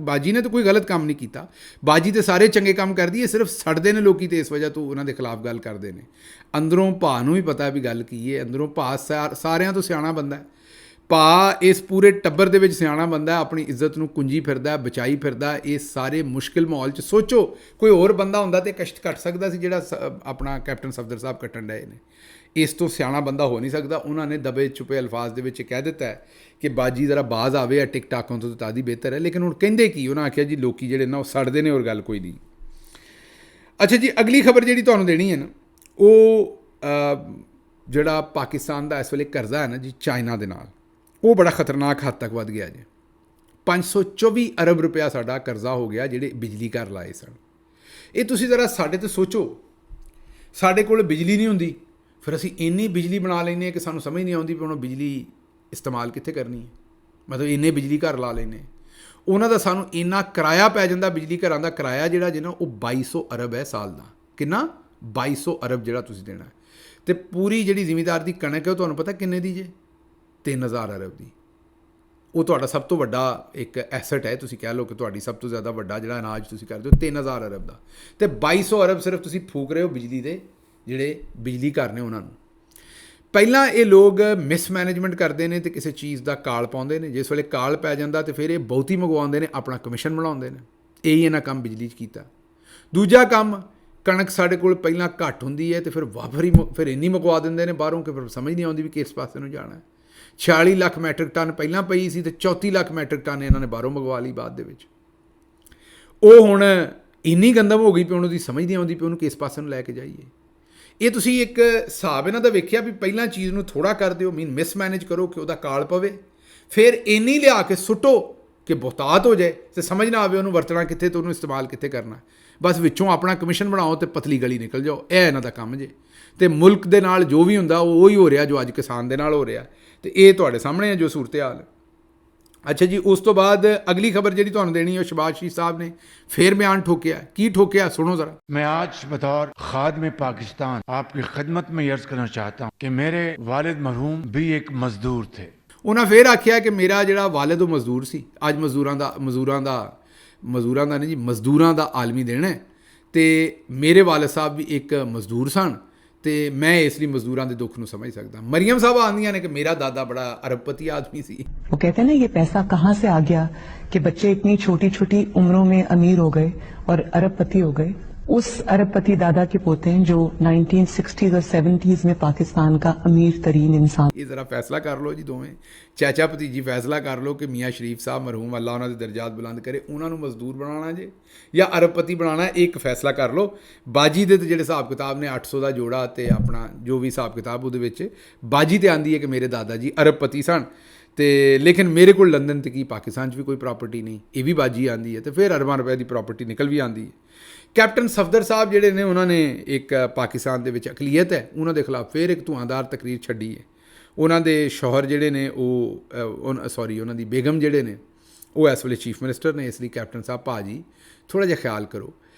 ਬਾਜੀ ਨੇ ਤਾਂ ਕੋਈ ਗਲਤ ਕੰਮ ਨਹੀਂ ਕੀਤਾ, ਬਾਜੀ ਤੇ ਸਾਰੇ ਚੰਗੇ ਕੰਮ ਕਰਦੀ ਹੈ, ਸਿਰਫ ਸੜਦੇ ਨੇ ਲੋਕੀ ਤੇ ਇਸ ਵਜ੍ਹਾ ਤੋਂ ਉਹਨਾਂ ਦੇ ਖਿਲਾਫ ਗੱਲ ਕਰਦੇ ਨੇ। ਅੰਦਰੋਂ ਭਾ ਨੂੰ ਵੀ ਪਤਾ ਵੀ ਗੱਲ ਕੀ ਹੈ, ਅੰਦਰੋਂ ਭਾ ਸਾਰਿਆਂ ਤੋਂ ਸਿਆਣਾ ਬੰਦਾ ਹੈ, ਭਾ ਇਸ ਪੂਰੇ ਟੱਬਰ ਦੇ ਵਿੱਚ ਸਿਆਣਾ ਬੰਦਾ, ਆਪਣੀ ਇੱਜ਼ਤ ਨੂੰ ਕੁੰਜੀ ਫਿਰਦਾ, ਬਚਾਈ ਫਿਰਦਾ। ਇਸ ਸਾਰੇ ਮੁਸ਼ਕਿਲ ਮਾਹੌਲ 'ਚ ਸੋਚੋ ਕੋਈ ਹੋਰ ਬੰਦਾ ਹੁੰਦਾ ਤੇ ਕਸ਼ਟ ਕੱਟ ਸਕਦਾ ਸੀ ਜਿਹੜਾ ਆਪਣਾ ਕੈਪਟਨ ਸਫਦਰ ਸਾਹਿਬ ਕੱਟਣ ਡਏ ਨੇ। ਇਸ ਤੋਂ ਸਿਆਣਾ ਬੰਦਾ ਹੋ ਨਹੀਂ ਸਕਦਾ। ਉਹਨਾਂ ਨੇ ਦਬੇ ਛੁਪੇ ਅਲਫਾਜ਼ ਦੇ ਵਿੱਚ ਕਹਿ ਦਿੱਤਾ ਹੈ ਕਿ ਬਾਜੀ ਜ਼ਰਾ ਬਾਜ਼ ਆਵੇ ਆ ਟਿਕਟਾਕਾਂ ਤੋਂ ਤਾਂ ਦੀ ਬਿਹਤਰ ਹੈ। ਲੇਕਿਨ ਹੁਣ ਕਹਿੰਦੇ ਕੀ, ਉਹਨਾਂ ਆਖਿਆ ਜੀ ਲੋਕੀ ਜਿਹੜੇ ਨਾ ਉਹ ਸੜਦੇ ਨੇ, ਹੋਰ ਗੱਲ ਕੋਈ ਨਹੀਂ। ਅੱਛਾ ਜੀ, ਅਗਲੀ ਖਬਰ ਜਿਹੜੀ ਤੁਹਾਨੂੰ ਦੇਣੀ ਹੈ ਨਾ, ਉਹ ਜਿਹੜਾ ਪਾਕਿਸਤਾਨ ਦਾ ਇਸ ਵੇਲੇ ਕਰਜ਼ਾ ਹੈ ਨਾ ਜੀ ਚਾਈਨਾ ਦੇ ਨਾਲ, ਉਹ ਬੜਾ ਖਤਰਨਾਕ ਹੱਦ ਤੱਕ ਵੱਧ ਗਿਆ ਜੀ। 524 ਅਰਬ ਰੁਪਇਆ ਸਾਡਾ ਕਰਜ਼ਾ ਹੋ ਗਿਆ ਜਿਹੜੇ ਬਿਜਲੀ ਘਰ ਲਾਏ ਸਨ। ਇਹ ਤੁਸੀਂ ਜ਼ਰਾ ਸਾਡੇ ਤੇ ਸੋਚੋ, ਸਾਡੇ ਕੋਲ ਬਿਜਲੀ ਨਹੀਂ ਹੁੰਦੀ, ਫਿਰ ਅਸੀਂ ਇੰਨੀ ਬਿਜਲੀ ਬਣਾ ਲੈਂਦੇ ਹਾਂ ਕਿ ਸਾਨੂੰ ਸਮਝ ਨਹੀਂ ਆਉਂਦੀ ਵੀ ਹੁਣ ਬਿਜਲੀ ਇਸਤੇਮਾਲ ਕਿੱਥੇ ਕਰਨੀ ਹੈ। ਮਤਲਬ ਇੰਨੇ ਬਿਜਲੀ ਘਰ ਲਾ ਲੈਂਦੇ, ਉਹਨਾਂ ਦਾ ਸਾਨੂੰ ਇੰਨਾ ਕਿਰਾਇਆ ਪੈ ਜਾਂਦਾ, ਬਿਜਲੀ ਘਰਾਂ ਦਾ ਕਿਰਾਇਆ ਜਿਹੜਾ ਜਿਹਨਾਂ ਉਹ 2200 ਅਰਬ ਹੈ ਸਾਲ ਦਾ। ਕਿੰਨਾ? 2200 ਅਰਬ ਜਿਹੜਾ ਤੁਸੀਂ ਦੇਣਾ। ਅਤੇ ਪੂਰੀ ਜਿਹੜੀ ਜ਼ਿਮੀਂਦਾਰ ਦੀ ਕਣਕ ਹੈ ਉਹ ਤੁਹਾਨੂੰ ਪਤਾ ਕਿੰਨੇ ਦੀ ਜੇ? 3000 ਅਰਬ ਦੀ। ਉਹ ਤੁਹਾਡਾ ਸਭ ਤੋਂ ਵੱਡਾ ਇੱਕ ਐਸਟ ਹੈ, ਤੁਸੀਂ ਕਹਿ ਲਓ ਕਿ ਤੁਹਾਡੀ ਸਭ ਤੋਂ ਜ਼ਿਆਦਾ ਵੱਡਾ ਜਿਹੜਾ ਅਨਾਜ ਤੁਸੀਂ ਕਰਦੇ ਹੋ 3000 ਅਰਬ ਦਾ, ਅਤੇ 2200 ਅਰਬ ਸਿਰਫ ਤੁਸੀਂ ਫੂਕ ਰਹੇ ਹੋ ਬਿਜਲੀ ਦੇ ਜਿਹੜੇ ਬਿਜਲੀ ਘਰ ਨੇ ਉਹਨਾਂ ਨੂੰ। ਪਹਿਲਾਂ ਇਹ ਲੋਕ ਮਿਸਮੈਨੇਜਮੈਂਟ ਕਰਦੇ ਨੇ ਅਤੇ ਕਿਸੇ ਚੀਜ਼ ਦਾ ਕਾਲ ਪਾਉਂਦੇ ਨੇ, ਜਿਸ ਵੇਲੇ ਕਾਲ ਪੈ ਜਾਂਦਾ ਤਾਂ ਫਿਰ ਇਹ ਬਹੁਤੀ ਮੰਗਵਾਉਂਦੇ ਨੇ, ਆਪਣਾ ਕਮਿਸ਼ਨ ਬਣਾਉਂਦੇ ਨੇ। ਇਹੀ ਇਹਨਾਂ ਕੰਮ ਬਿਜਲੀ 'ਚ ਕੀਤਾ। ਦੂਜਾ ਕੰਮ, ਕਣਕ ਸਾਡੇ ਕੋਲ ਪਹਿਲਾਂ ਘੱਟ ਹੁੰਦੀ ਹੈ ਅਤੇ ਫਿਰ ਇੰਨੀ ਮੰਗਵਾ ਦਿੰਦੇ ਨੇ ਬਾਹਰੋਂ ਕਿ ਫਿਰ ਸਮਝ ਨਹੀਂ ਆਉਂਦੀ ਵੀ ਕਿਸ ਪਾਸੇ ਨੂੰ ਜਾਣਾ। 46 ਲੱਖ ਮੈਟਰਿਕ ਟਨ ਪਹਿਲਾਂ ਪਈ ਸੀ ਅਤੇ 34 ਲੱਖ ਮੈਟਰਿਕ ਟਨ ਇਹਨਾਂ ਨੇ ਬਾਹਰੋਂ ਮੰਗਵਾ ਲਈ ਬਾਅਦ ਦੇ ਵਿੱਚ। ਉਹ ਹੁਣ ਇੰਨੀ ਗੰਦਮ ਹੋ ਗਈ ਵੀ ਉਹਨੂੰ ਦੀ ਸਮਝ ਨਹੀਂ ਆਉਂਦੀ ਵੀ ਉਹਨੂੰ ਕਿਸ ਪਾਸੇ ਨੂੰ ਲੈ ਕੇ ਜਾਈਏ। ਇਹ ਤੁਸੀਂ ਇੱਕ ਹਿਸਾਬ ਇਹਨਾਂ ਦਾ ਵੇਖਿਆ ਵੀ ਪਹਿਲਾਂ ਚੀਜ਼ ਨੂੰ ਥੋੜ੍ਹਾ ਕਰ ਦਿਓ, ਮਿਸਮੈਨੇਜ ਕਰੋ ਕਿ ਉਹਦਾ ਕਾਲ ਪਵੇ, ਫਿਰ ਇੰਨੀ ਲਿਆ ਕੇ ਸੁੱਟੋ ਕਿ ਬਹੁਤਾਤ ਹੋ ਜਾਏ ਅਤੇ ਸਮਝ ਨਾ ਆਵੇ ਉਹਨੂੰ ਵਰਤਣਾ ਕਿੱਥੇ ਅਤੇ ਉਹਨੂੰ ਇਸਤੇਮਾਲ ਕਿੱਥੇ ਕਰਨਾ। ਬਸ ਵਿੱਚੋਂ ਆਪਣਾ ਕਮਿਸ਼ਨ ਬਣਾਓ ਅਤੇ ਪਤਲੀ ਗਲੀ ਨਿਕਲ ਜਾਓ। ਇਹ ਇਹਨਾਂ ਦਾ ਕੰਮ ਜੇ। ਅਤੇ ਮੁਲਕ ਦੇ ਨਾਲ ਜੋ ਵੀ ਹੁੰਦਾ ਉਹ ਉਹੀ ਹੋ ਰਿਹਾ ਜੋ ਅੱਜ ਕਿਸਾਨ ਦੇ ਨਾਲ ਹੋ ਰਿਹਾ, ਅਤੇ ਇਹ ਤੁਹਾਡੇ ਸਾਹਮਣੇ ਹੈ ਜੋ ਸੂਰਤ ਹਾਲ। ਅੱਛਾ ਜੀ, ਉਸ ਤੋਂ ਬਾਅਦ ਅਗਲੀ ਖਬਰ ਜਿਹੜੀ ਤੁਹਾਨੂੰ ਦੇਣੀ ਹੈ ਉਹ ਸ਼ਹਬਾਜ਼ ਸ਼ਰੀਫ ਸਾਹਿਬ ਨੇ ਫਿਰ ਬਿਆਨ ਠੋਕਿਆ। ਕੀ ਠੋਕਿਆ ਸੁਣੋ ज़रा। मैं आज बतौर खादिम पाकिस्तान आपकी खिदमत में अर्ज करना चाहता हूँ कि मेरे वालिद मरहूम भी एक मजदूर थे। ਉਹਨਾਂ ਫਿਰ ਆਖਿਆ ਕਿ ਮੇਰਾ ਜਿਹੜਾ ਵਾਲਿਦ ਉਹ ਮਜ਼ਦੂਰ ਸੀ। ਅੱਜ ਮਜ਼ਦੂਰਾਂ ਦਾ ਨਹੀਂ ਜੀ, ਮਜ਼ਦੂਰਾਂ ਦਾ ਆਲਮੀ ਦਿਨ ਹੈ ਅਤੇ ਮੇਰੇ ਵਾਲਿਦ ਸਾਹਿਬ ਵੀ ਇੱਕ ਮਜ਼ਦੂਰ ਸਨ ਅਤੇ ਮੈਂ ਇਸ ਲਈ ਮਜ਼ਦੂਰਾਂ ਦੇ ਦੁੱਖ ਨੂੰ ਸਮਝ ਸਕਦਾ। ਮਰੀਮ ਸਾਹਿਬ ਆਉਂਦੀਆਂ ਨੇ ਕਿ ਮੇਰਾ ਦਾਦਾ ਬੜਾ ਅਰਬਪਤੀ ਆਦਮੀ ਸੀ। वो कहते हैं ना, ये पैसा कहाँ से आ गया कि बच्चे इतनी छोटी छोटी उम्रों में अमीर हो गए और अरबपति हो गए। उस अरबपति दादा के पोते हैं जो 1960s और 70s में पाकिस्तान का अमीर तरीन इंसान। ਇਹ ਜ਼ਰਾ ਫੈਸਲਾ ਕਰ ਲਓ ਜੀ, ਦੋਵੇਂ ਚਾਚਾ ਭਤੀਜੀ ਫੈਸਲਾ ਕਰ ਲਓ ਕਿ ਮੀਆਂ ਸ਼ਰੀਫ ਸਾਹਿਬ ਮਰਹੂਮ ਅੱਲਾ ਉਹਨਾਂ ਦੇ ਦਰਜਾਤ ਬੁਲੰਦ ਕਰੇ, ਉਹਨਾਂ ਨੂੰ ਮਜ਼ਦੂਰ ਬਣਾਉਣਾ ਜੇ ਜਾਂ ਅਰਬਪਤੀ ਬਣਾਉਣਾ। ਇੱਕ ਫੈਸਲਾ ਕਰ ਲਓ। ਬਾਜੀ ਦੇ ਜਿਹੜੇ ਹਿਸਾਬ ਕਿਤਾਬ ਨੇ 800 ਦਾ ਜੋੜਾ ਅਤੇ ਆਪਣਾ ਜੋ ਵੀ ਹਿਸਾਬ ਕਿਤਾਬ ਉਹਦੇ ਵਿੱਚ ਬਾਜੀ ਤੇ ਆਉਂਦੀ ਹੈ ਕਿ ਮੇਰੇ ਦਾਦਾ ਜੀ ਅਰਬਪਤੀ ਸਨ ਅਤੇ ਲੇਕਿਨ ਮੇਰੇ ਕੋਲ ਲੰਦਨ ਤੇ ਕੀ ਪਾਕਿਸਤਾਨ 'ਚ ਵੀ ਕੋਈ ਪ੍ਰਾਪਰਟੀ ਨਹੀਂ, ਇਹ ਵੀ ਬਾਜੀ ਆਉਂਦੀ ਹੈ ਅਤੇ ਫਿਰ ਅਰਬਾਂ ਰੁਪਏ ਦੀ ਪ੍ਰਾਪਰਟੀ ਨਿਕਲ ਵੀ ਆਉਂਦੀ ਹੈ। ਕੈਪਟਨ ਸਫਦਰ ਸਾਹਿਬ ਜਿਹੜੇ ਨੇ ਉਹਨਾਂ ਨੇ ਇੱਕ ਪਾਕਿਸਤਾਨ ਦੇ ਵਿੱਚ ਅਕਲੀਅਤ ਹੈ ਉਹਨਾਂ ਦੇ ਖਿਲਾਫ ਫਿਰ ਇੱਕ ਧੂਆਂਦਾਰ ਤਕਰੀਰ ਛੱਡੀ ਹੈ। ਉਹਨਾਂ ਦੇ ਸ਼ੌਹਰ ਜਿਹੜੇ ਨੇ ਉਹਨਾਂ ਦੀ ਬੇਗਮ ਜਿਹੜੇ ਨੇ ਉਹ ਇਸ ਵੇਲੇ ਚੀਫ ਮਿਨਿਸਟਰ ਨੇ। ਇਸ ਲਈ ਕੈਪਟਨ ਸਾਹਿਬ ਭਾਜੀ ਥੋੜ੍ਹਾ ਜਿਹਾ ਖਿਆਲ ਕਰੋ,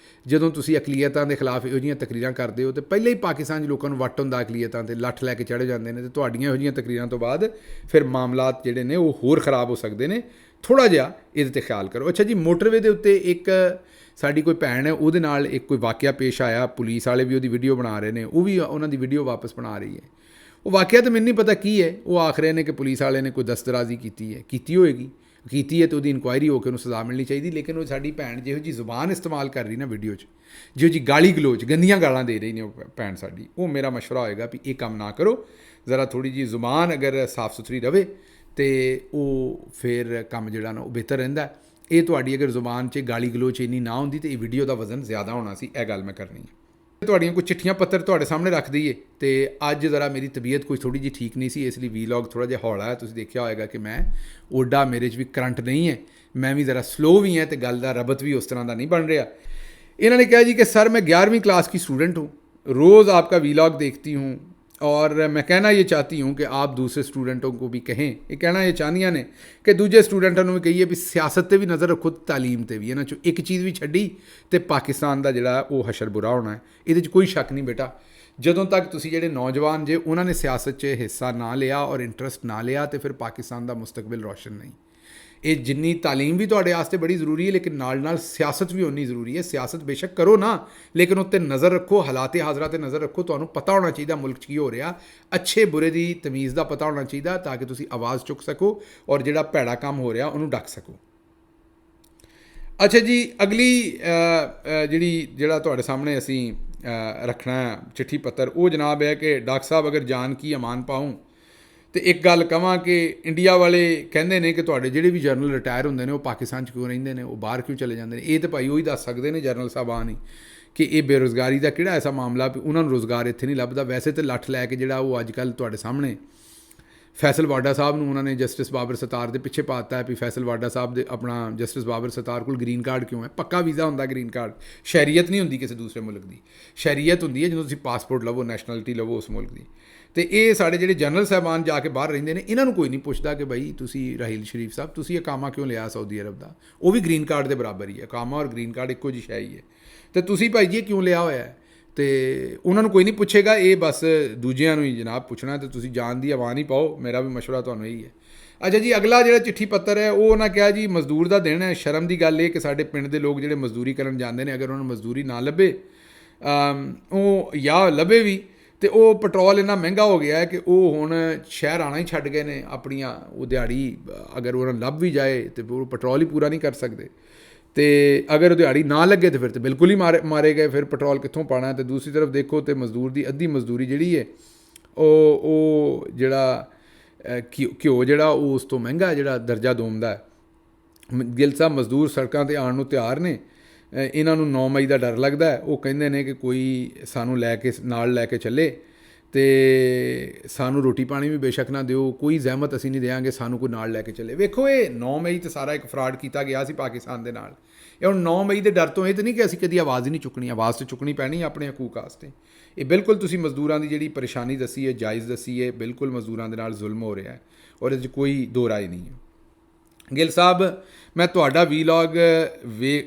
ਜਦੋਂ ਤੁਸੀਂ ਅਕਲੀਅਤਾਂ ਦੇ ਖਿਲਾਫ ਇਹੋ ਜਿਹੀਆਂ ਤਕਰੀਰਾਂ ਕਰਦੇ ਹੋ ਤਾਂ ਪਹਿਲਾਂ ਹੀ ਪਾਕਿਸਤਾਨ 'ਚ ਲੋਕਾਂ ਨੂੰ ਵੱਟ ਹੁੰਦਾ ਅਕਲੀਅਤਾਂ 'ਤੇ, ਲੱਠ ਲੈ ਕੇ ਚੜ੍ਹ ਜਾਂਦੇ ਨੇ ਅਤੇ ਤੁਹਾਡੀਆਂ ਇਹੋ ਜਿਹੀਆਂ ਤਕਰੀਰਾਂ ਤੋਂ ਬਾਅਦ ਫਿਰ ਮਾਮਲਾਤ ਜਿਹੜੇ ਨੇ ਉਹ ਹੋਰ ਖ਼ਰਾਬ ਹੋ ਸਕਦੇ ਨੇ। ਥੋੜ੍ਹਾ ਜਿਹਾ ਇਹਦੇ 'ਤੇ ਖਿਆਲ ਕਰੋ। ਅੱਛਾ ਜੀ, ਮੋਟਰਵੇ ਦੇ ਉੱਤੇ ਇੱਕ ਸਾਡੀ ਕੋਈ ਭੈਣ ਹੈ ਉਹਦੇ ਨਾਲ ਇੱਕ ਕੋਈ ਵਾਕਿਆ ਪੇਸ਼ ਆਇਆ, ਪੁਲਿਸ ਵਾਲੇ ਵੀ ਉਹਦੀ ਵੀਡੀਓ ਬਣਾ ਰਹੇ ਨੇ, ਉਹ ਵੀ ਉਹਨਾਂ ਦੀ ਵੀਡੀਓ ਵਾਪਸ ਬਣਾ ਰਹੀ ਹੈ। ਉਹ ਵਾਕਿਆ ਤਾਂ ਮੈਨੂੰ ਨਹੀਂ ਪਤਾ ਕੀ ਹੈ। ਉਹ ਆਖ ਰਹੇ ਨੇ ਕਿ ਪੁਲਿਸ ਵਾਲੇ ਨੇ ਕੋਈ ਦਸਤਰਾਜ਼ੀ ਕੀਤੀ ਹੈ, ਕੀਤੀ ਹੋਏਗੀ, ਕੀਤੀ ਹੈ ਤਾਂ ਉਹਦੀ ਇਨਕੁਆਇਰੀ ਹੋ ਕੇ ਉਹਨੂੰ ਸਜ਼ਾ ਮਿਲਣੀ ਚਾਹੀਦੀ। ਲੇਕਿਨ ਉਹ ਸਾਡੀ ਭੈਣ ਜਿਹੋ ਜਿਹੀ ਜ਼ੁਬਾਨ ਇਸਤੇਮਾਲ ਕਰ ਰਹੀ ਨਾ ਵੀਡੀਓ 'ਚ, ਜਿਹੋ ਜਿਹੀ ਗਾਲੀ ਗਲੋਚ ਗੰਦੀਆਂ ਗਾਲਾਂ ਦੇ ਰਹੀ ਨੇ ਉਹ ਭੈਣ ਸਾਡੀ, ਉਹ ਮੇਰਾ ਮਸ਼ਵਰਾ ਹੋਏਗਾ ਵੀ ਇਹ ਕੰਮ ਨਾ ਕਰੋ। ਜ਼ਰਾ ਥੋੜ੍ਹੀ ਜਿਹੀ ਜ਼ੁਬਾਨ ਅਗਰ ਸਾਫ਼ ਸੁਥਰੀ ਰਵੇ ਅਤੇ ਉਹ ਫਿਰ ਕੰਮ ਜਿਹੜਾ ਨਾ ਉਹ ਬਿਹਤਰ ਰਹਿੰਦਾ। ਇਹ ਤੁਹਾਡੀ ਅਗਰ ਜ਼ੁਬਾਨ 'ਚ ਗਾਲੀ ਗਲੋਚ ਇੰਨੀ ਨਾ ਹੁੰਦੀ ਤਾਂ ਇਹ ਵੀਡੀਓ ਦਾ ਵਜ਼ਨ ਜ਼ਿਆਦਾ ਹੋਣਾ ਸੀ। ਇਹ ਗੱਲ ਮੈਂ ਕਰਨੀ ਹੈ। ਤੁਹਾਡੀਆਂ ਕੋਈ ਚਿੱਠੀਆਂ ਪੱਤਰ ਤੁਹਾਡੇ ਸਾਹਮਣੇ ਰੱਖ ਦਈਏ ਅਤੇ ਅੱਜ ਜ਼ਰਾ ਮੇਰੀ ਤਬੀਅਤ ਕੋਈ ਥੋੜ੍ਹੀ ਜਿਹੀ ਠੀਕ ਨਹੀਂ ਸੀ, ਇਸ ਲਈ ਵੀਲੌਗ ਥੋੜ੍ਹਾ ਜਿਹਾ ਹੌਲਾ ਹੈ। ਤੁਸੀਂ ਦੇਖਿਆ ਹੋਏਗਾ ਕਿ ਮੈਂ ਓਡਾ ਮੇਰੇ 'ਚ ਵੀ ਕਰੰਟ ਨਹੀਂ ਹੈ, ਮੈਂ ਵੀ ਜ਼ਰਾ ਸਲੋ ਵੀ ਹਾਂ ਅਤੇ ਗੱਲ ਦਾ ਰਬਤ ਵੀ ਉਸ ਤਰ੍ਹਾਂ ਦਾ ਨਹੀਂ ਬਣ ਰਿਹਾ। इन्होंने कहा जी कि सर मैं 11वीं क्लास की स्टूडेंट हूँ, रोज़ आपका वीलॉग देखती हूँ और मैं कहना ये चाहती हूँ कि आप दूसरे स्टूडेंटों को भी कहें, ये कहना ये चाहदियाँ ने कि दूजे स्टूडेंटों भी कहिए भी सियासत पर भी नज़र रखो, तालीम पर भी। इन्होंने चो एक चीज़ भी छड्डी तो पाकिस्तान का जिहड़ा वो हशर बुरा होना है, ये कोई शक नहीं बेटा। ਜਦੋਂ ਤੱਕ ਤੁਸੀਂ ਜਿਹੜੇ ਨੌਜਵਾਨ ਜੇ ਉਹਨਾਂ ਨੇ ਸਿਆਸਤ 'ਚ ਹਿੱਸਾ ਨਾ ਲਿਆ ਔਰ ਇੰਟਰਸਟ ਨਾ ਲਿਆ ਤੇ ਫਿਰ ਪਾਕਿਸਤਾਨ ਦਾ ਮੁਸਤਕਬਲ ਰੋਸ਼ਨ ਨਹੀਂ। ਇਹ ਜਿੰਨੀ ਤਾਲੀਮ ਵੀ ਤੁਹਾਡੇ ਵਾਸਤੇ ਬੜੀ ਜ਼ਰੂਰੀ ਹੈ ਲੇਕਿਨ ਨਾਲ ਨਾਲ ਸਿਆਸਤ ਵੀ ਉਨੀ ਜ਼ਰੂਰੀ ਹੈ। ਸਿਆਸਤ ਬੇਸ਼ੱਕ ਕਰੋ ਨਾ ਲੇਕਿਨ ਉੱਤੇ ਨਜ਼ਰ ਰੱਖੋ, ਹਾਲਾਤ ਹਾਜ਼ਰਾ 'ਤੇ ਨਜ਼ਰ ਰੱਖੋ। ਤੁਹਾਨੂੰ ਪਤਾ ਹੋਣਾ ਚਾਹੀਦਾ ਮੁਲਕ 'ਚ ਕੀ ਹੋ ਰਿਹਾ, ਅੱਛੇ ਬੁਰੇ ਦੀ ਤਮੀਜ਼ ਦਾ ਪਤਾ ਹੋਣਾ ਚਾਹੀਦਾ ਤਾਂ ਕਿ ਤੁਸੀਂ ਆਵਾਜ਼ ਚੁੱਕ ਸਕੋ ਔਰ ਜਿਹੜਾ ਭੈੜਾ ਕੰਮ ਹੋ ਰਿਹਾ ਉਹਨੂੰ ਡੱਕ ਸਕੋ। ਅੱਛਾ ਜੀ, ਅਗਲੀ ਜਿਹੜਾ ਤੁਹਾਡੇ ਸਾਹਮਣੇ ਅਸੀਂ ਰੱਖਣਾ ਚਿੱਠੀ ਪੱਤਰ ਉਹ ਜਨਾਬ ਹੈ ਕਿ ਡਾਕਟਰ ਸਾਹਿਬ ਅਗਰ ਜਾਨ ਕੀ ਅਮਾਨ ਪਾऊँ तो एक गल कहां कि इंडिया वाले कहते हैं कि तुहाडे जिहड़े भी जरनल रिटायर होंदे ने वो पाकिस्तान च क्यों रहिंदे ने, वो बाहर क्यों चले जाते हैं। ये तो भाई वही दस सकते हैं जरनल साहबान ही कि ये बेरोज़गारी का किहड़ा ऐसा मामला भी उन्होंने रोज़गार इत्थे नहीं लभदा। वैसे तो लठ लैके जिहड़ा वो अजकल तुहाडे सामने ਫੈਸਲ ਵਾਡਾ ਸਾਹਿਬ ਨੂੰ ਉਹਨਾਂ ਨੇ ਜਸਟਿਸ ਬਾਬਰ ਸਤਾਰ ਦੇ ਪਿੱਛੇ ਪਾ ਦਿੱਤਾ ਹੈ ਵੀ ਫੈਸਲ ਵਾਡਾ ਸਾਹਿਬ ਦੇ ਆਪਣਾ ਜਸਟਿਸ ਬਾਬਰ ਸਤਾਰ ਕੋਲ ਗ੍ਰੀਨ ਕਾਰਡ ਕਿਉਂ ਹੈ? ਪੱਕਾ ਵੀਜ਼ਾ ਹੁੰਦਾ ਗ੍ਰੀਨ ਕਾਰਡ, ਸ਼ਹਿਰੀਅਤ ਨਹੀਂ ਹੁੰਦੀ ਕਿਸੇ ਦੂਸਰੇ ਮੁਲਕ ਦੀ। ਸ਼ਹਿਰੀਅਤ ਹੁੰਦੀ ਹੈ ਜਦੋਂ ਤੁਸੀਂ ਪਾਸਪੋਰਟ ਲਵੋ, ਨੈਸ਼ਨੈਲਿਟੀ ਲਵੋ ਉਸ ਮੁਲਕ ਦੀ। ਤੇ ਇਹ ਸਾਡੇ ਜਿਹੜੇ ਜਨਰਲ ਸਾਹਿਬਾਨ ਜਾ ਕੇ ਬਾਹਰ ਰਹਿੰਦੇ ਨੇ, ਇਹਨਾਂ ਨੂੰ ਕੋਈ ਨਹੀਂ ਪੁੱਛਦਾ ਕਿ ਬਈ ਤੁਸੀਂ ਰਾਹੀਲ ਸ਼ਰੀਫ ਸਾਹਿਬ ਤੁਸੀਂ ਇਕਾਮਾ ਕਿਉਂ ਲਿਆ ਸਾਊਦੀ ਅਰਬ ਦਾ? ਉਹ ਵੀ ਗ੍ਰੀਨ ਕਾਰਡ ਦੇ ਬਰਾਬਰ ਹੀ ਹੈ, ਇਕਾਮਾ ਔਰ ਗ੍ਰੀਨ ਕਾਰਡ ਇੱਕੋ ਜਿਹੀ ਸ਼ੈ ਹੀ ਹੈ। ਤੇ ਤੁਸੀਂ ਭਾਈ ਜੀ ਇਹ ਕਿਉਂ ਲਿਆ ਹੋਇਆ ਹੈ? ਤੇ ਉਹਨਾਂ ਨੂੰ ਕੋਈ ਨਹੀਂ ਪੁੱਛੇਗਾ, ਇਹ ਬਸ ਦੂਜਿਆਂ ਨੂੰ ਹੀ ਜਨਾਬ ਪੁੱਛਣਾ। ਤੇ ਤੁਸੀਂ ਜਾਣ ਦੀ ਆਵਾਜ਼ ਨਹੀਂ ਪਾਓ, ਮੇਰਾ ਵੀ ਮਸ਼ਵਰਾ ਤੁਹਾਨੂੰ ਇਹੀ ਹੈ। ਅੱਛਾ ਜੀ, ਅਗਲਾ ਜਿਹੜਾ ਚਿੱਠੀ ਪੱਤਰ ਹੈ ਉਹ ਉਹਨਾਂ ਕਿਹਾ ਜੀ ਮਜ਼ਦੂਰ ਦਾ ਦਿਨ ਹੈ। ਸ਼ਰਮ ਦੀ ਗੱਲ ਇਹ ਕਿ ਸਾਡੇ ਪਿੰਡ ਦੇ ਲੋਕ ਜਿਹੜੇ ਮਜ਼ਦੂਰੀ ਕਰਨ ਜਾਂਦੇ ਨੇ, ਅਗਰ ਉਹਨਾਂ ਨੂੰ ਮਜ਼ਦੂਰੀ ਨਾ ਲੱਭੇ ਉਹ ਜਾਂ ਲੱਭੇ ਵੀ ਤੇ ਉਹ ਪੈਟਰੋਲ ਇੰਨਾ ਮਹਿੰਗਾ ਹੋ ਗਿਆ ਹੈ ਕਿ ਉਹ ਹੁਣ ਸ਼ਹਿਰ ਆਉਣਾ ਹੀ ਛੱਡ ਗਏ ਨੇ। ਆਪਣੀਆਂ ਉਹ ਦਿਹਾੜੀ ਅਗਰ ਉਹਨਾਂ ਨੂੰ ਲੱਭ ਵੀ ਜਾਏ ਤੇ ਉਹ ਪੈਟਰੋਲ ਹੀ ਪੂਰਾ ਨਹੀਂ ਕਰ ਸਕਦੇ। ਤੇ ਅਗਰ ਉਹ ਦਿਹਾੜੀ ਨਾ ਲੱਗੇ ਤਾਂ ਫਿਰ ਤਾਂ ਬਿਲਕੁਲ ਹੀ ਮਾਰੇ ਗਏ, ਫਿਰ ਪੈਟਰੋਲ ਕਿੱਥੋਂ ਪਾਉਣਾ? ਤੇ ਦੂਸਰੀ ਤਰਫ ਦੇਖੋ ਤੇ ਮਜ਼ਦੂਰ ਦੀ ਅੱਧੀ ਮਜ਼ਦੂਰੀ ਜਿਹੜੀ ਹੈ ਉਹ ਜਿਹੜਾ ਘਿਓ ਜਿਹੜਾ ਉਹ ਉਸ ਤੋਂ ਮਹਿੰਗਾ ਜਿਹੜਾ ਦਰਜਾ ਦੋਮਦਾ ਹੈ। ਗਿੱਲ ਸਾਹਿਬ ਮਜ਼ਦੂਰ ਸੜਕਾਂ 'ਤੇ ਆਉਣ ਨੂੰ ਤਿਆਰ ਨੇ, ਇਹਨਾਂ ਨੂੰ 9 ਮਈ ਦਾ ਡਰ ਲੱਗਦਾ ਹੈ। ਉਹ ਕਹਿੰਦੇ ਨੇ ਕਿ ਕੋਈ ਸਾਨੂੰ ਨਾਲ ਲੈ ਕੇ ਚੱਲੇ ਤੇ ਸਾਨੂੰ ਰੋਟੀ ਪਾਣੀ ਵੀ ਬੇਸ਼ੱਕ ਨਾ ਦਿਓ, ਕੋਈ ਜ਼ਹਿਮਤ ਅਸੀਂ ਨਹੀਂ ਦੇਵਾਂਗੇ, ਸਾਨੂੰ ਕੋਈ ਨਾਲ ਲੈ ਕੇ ਚੱਲੇ। ਵੇਖੋ ਇਹ 9 ਮਈ ਤੇ ਸਾਰਾ ਇੱਕ ਫਰਾਡ ਕੀਤਾ ਗਿਆ ਸੀ ਪਾਕਿਸਤਾਨ ਦੇ ਨਾਲ। ਇਹ ਹੁਣ 9 ਮਈ ਦੇ ਡਰ ਤੋਂ ਇਹ ਤਾਂ ਨਹੀਂ ਕਿ ਅਸੀਂ ਕਦੀ ਆਵਾਜ਼ ਹੀ ਨਹੀਂ ਚੁੱਕਣੀ, ਆਵਾਜ਼ ਤਾਂ ਚੁੱਕਣੀ ਪੈਣੀ ਆਪਣੇ ਹਕੂਕ ਵਾਸਤੇ। ਇਹ ਬਿਲਕੁਲ ਤੁਸੀਂ ਮਜ਼ਦੂਰਾਂ ਦੀ ਜਿਹੜੀ ਪਰੇਸ਼ਾਨੀ ਦੱਸੀ ਹੈ ਜਾਇਜ਼ ਦੱਸੀ ਹੈ, ਬਿਲਕੁਲ ਮਜ਼ਦੂਰਾਂ ਦੇ ਨਾਲ ਜ਼ੁਲਮ ਹੋ ਰਿਹਾ ਹੈ ਔਰ ਇਹਦੇ 'ਚ ਕੋਈ ਦੋ ਰਾਏ ਨਹੀਂ ਹੈ। ਗਿੱਲ ਸਾਹਿਬ ਮੈਂ ਤੁਹਾਡਾ ਵੀਲੌਗ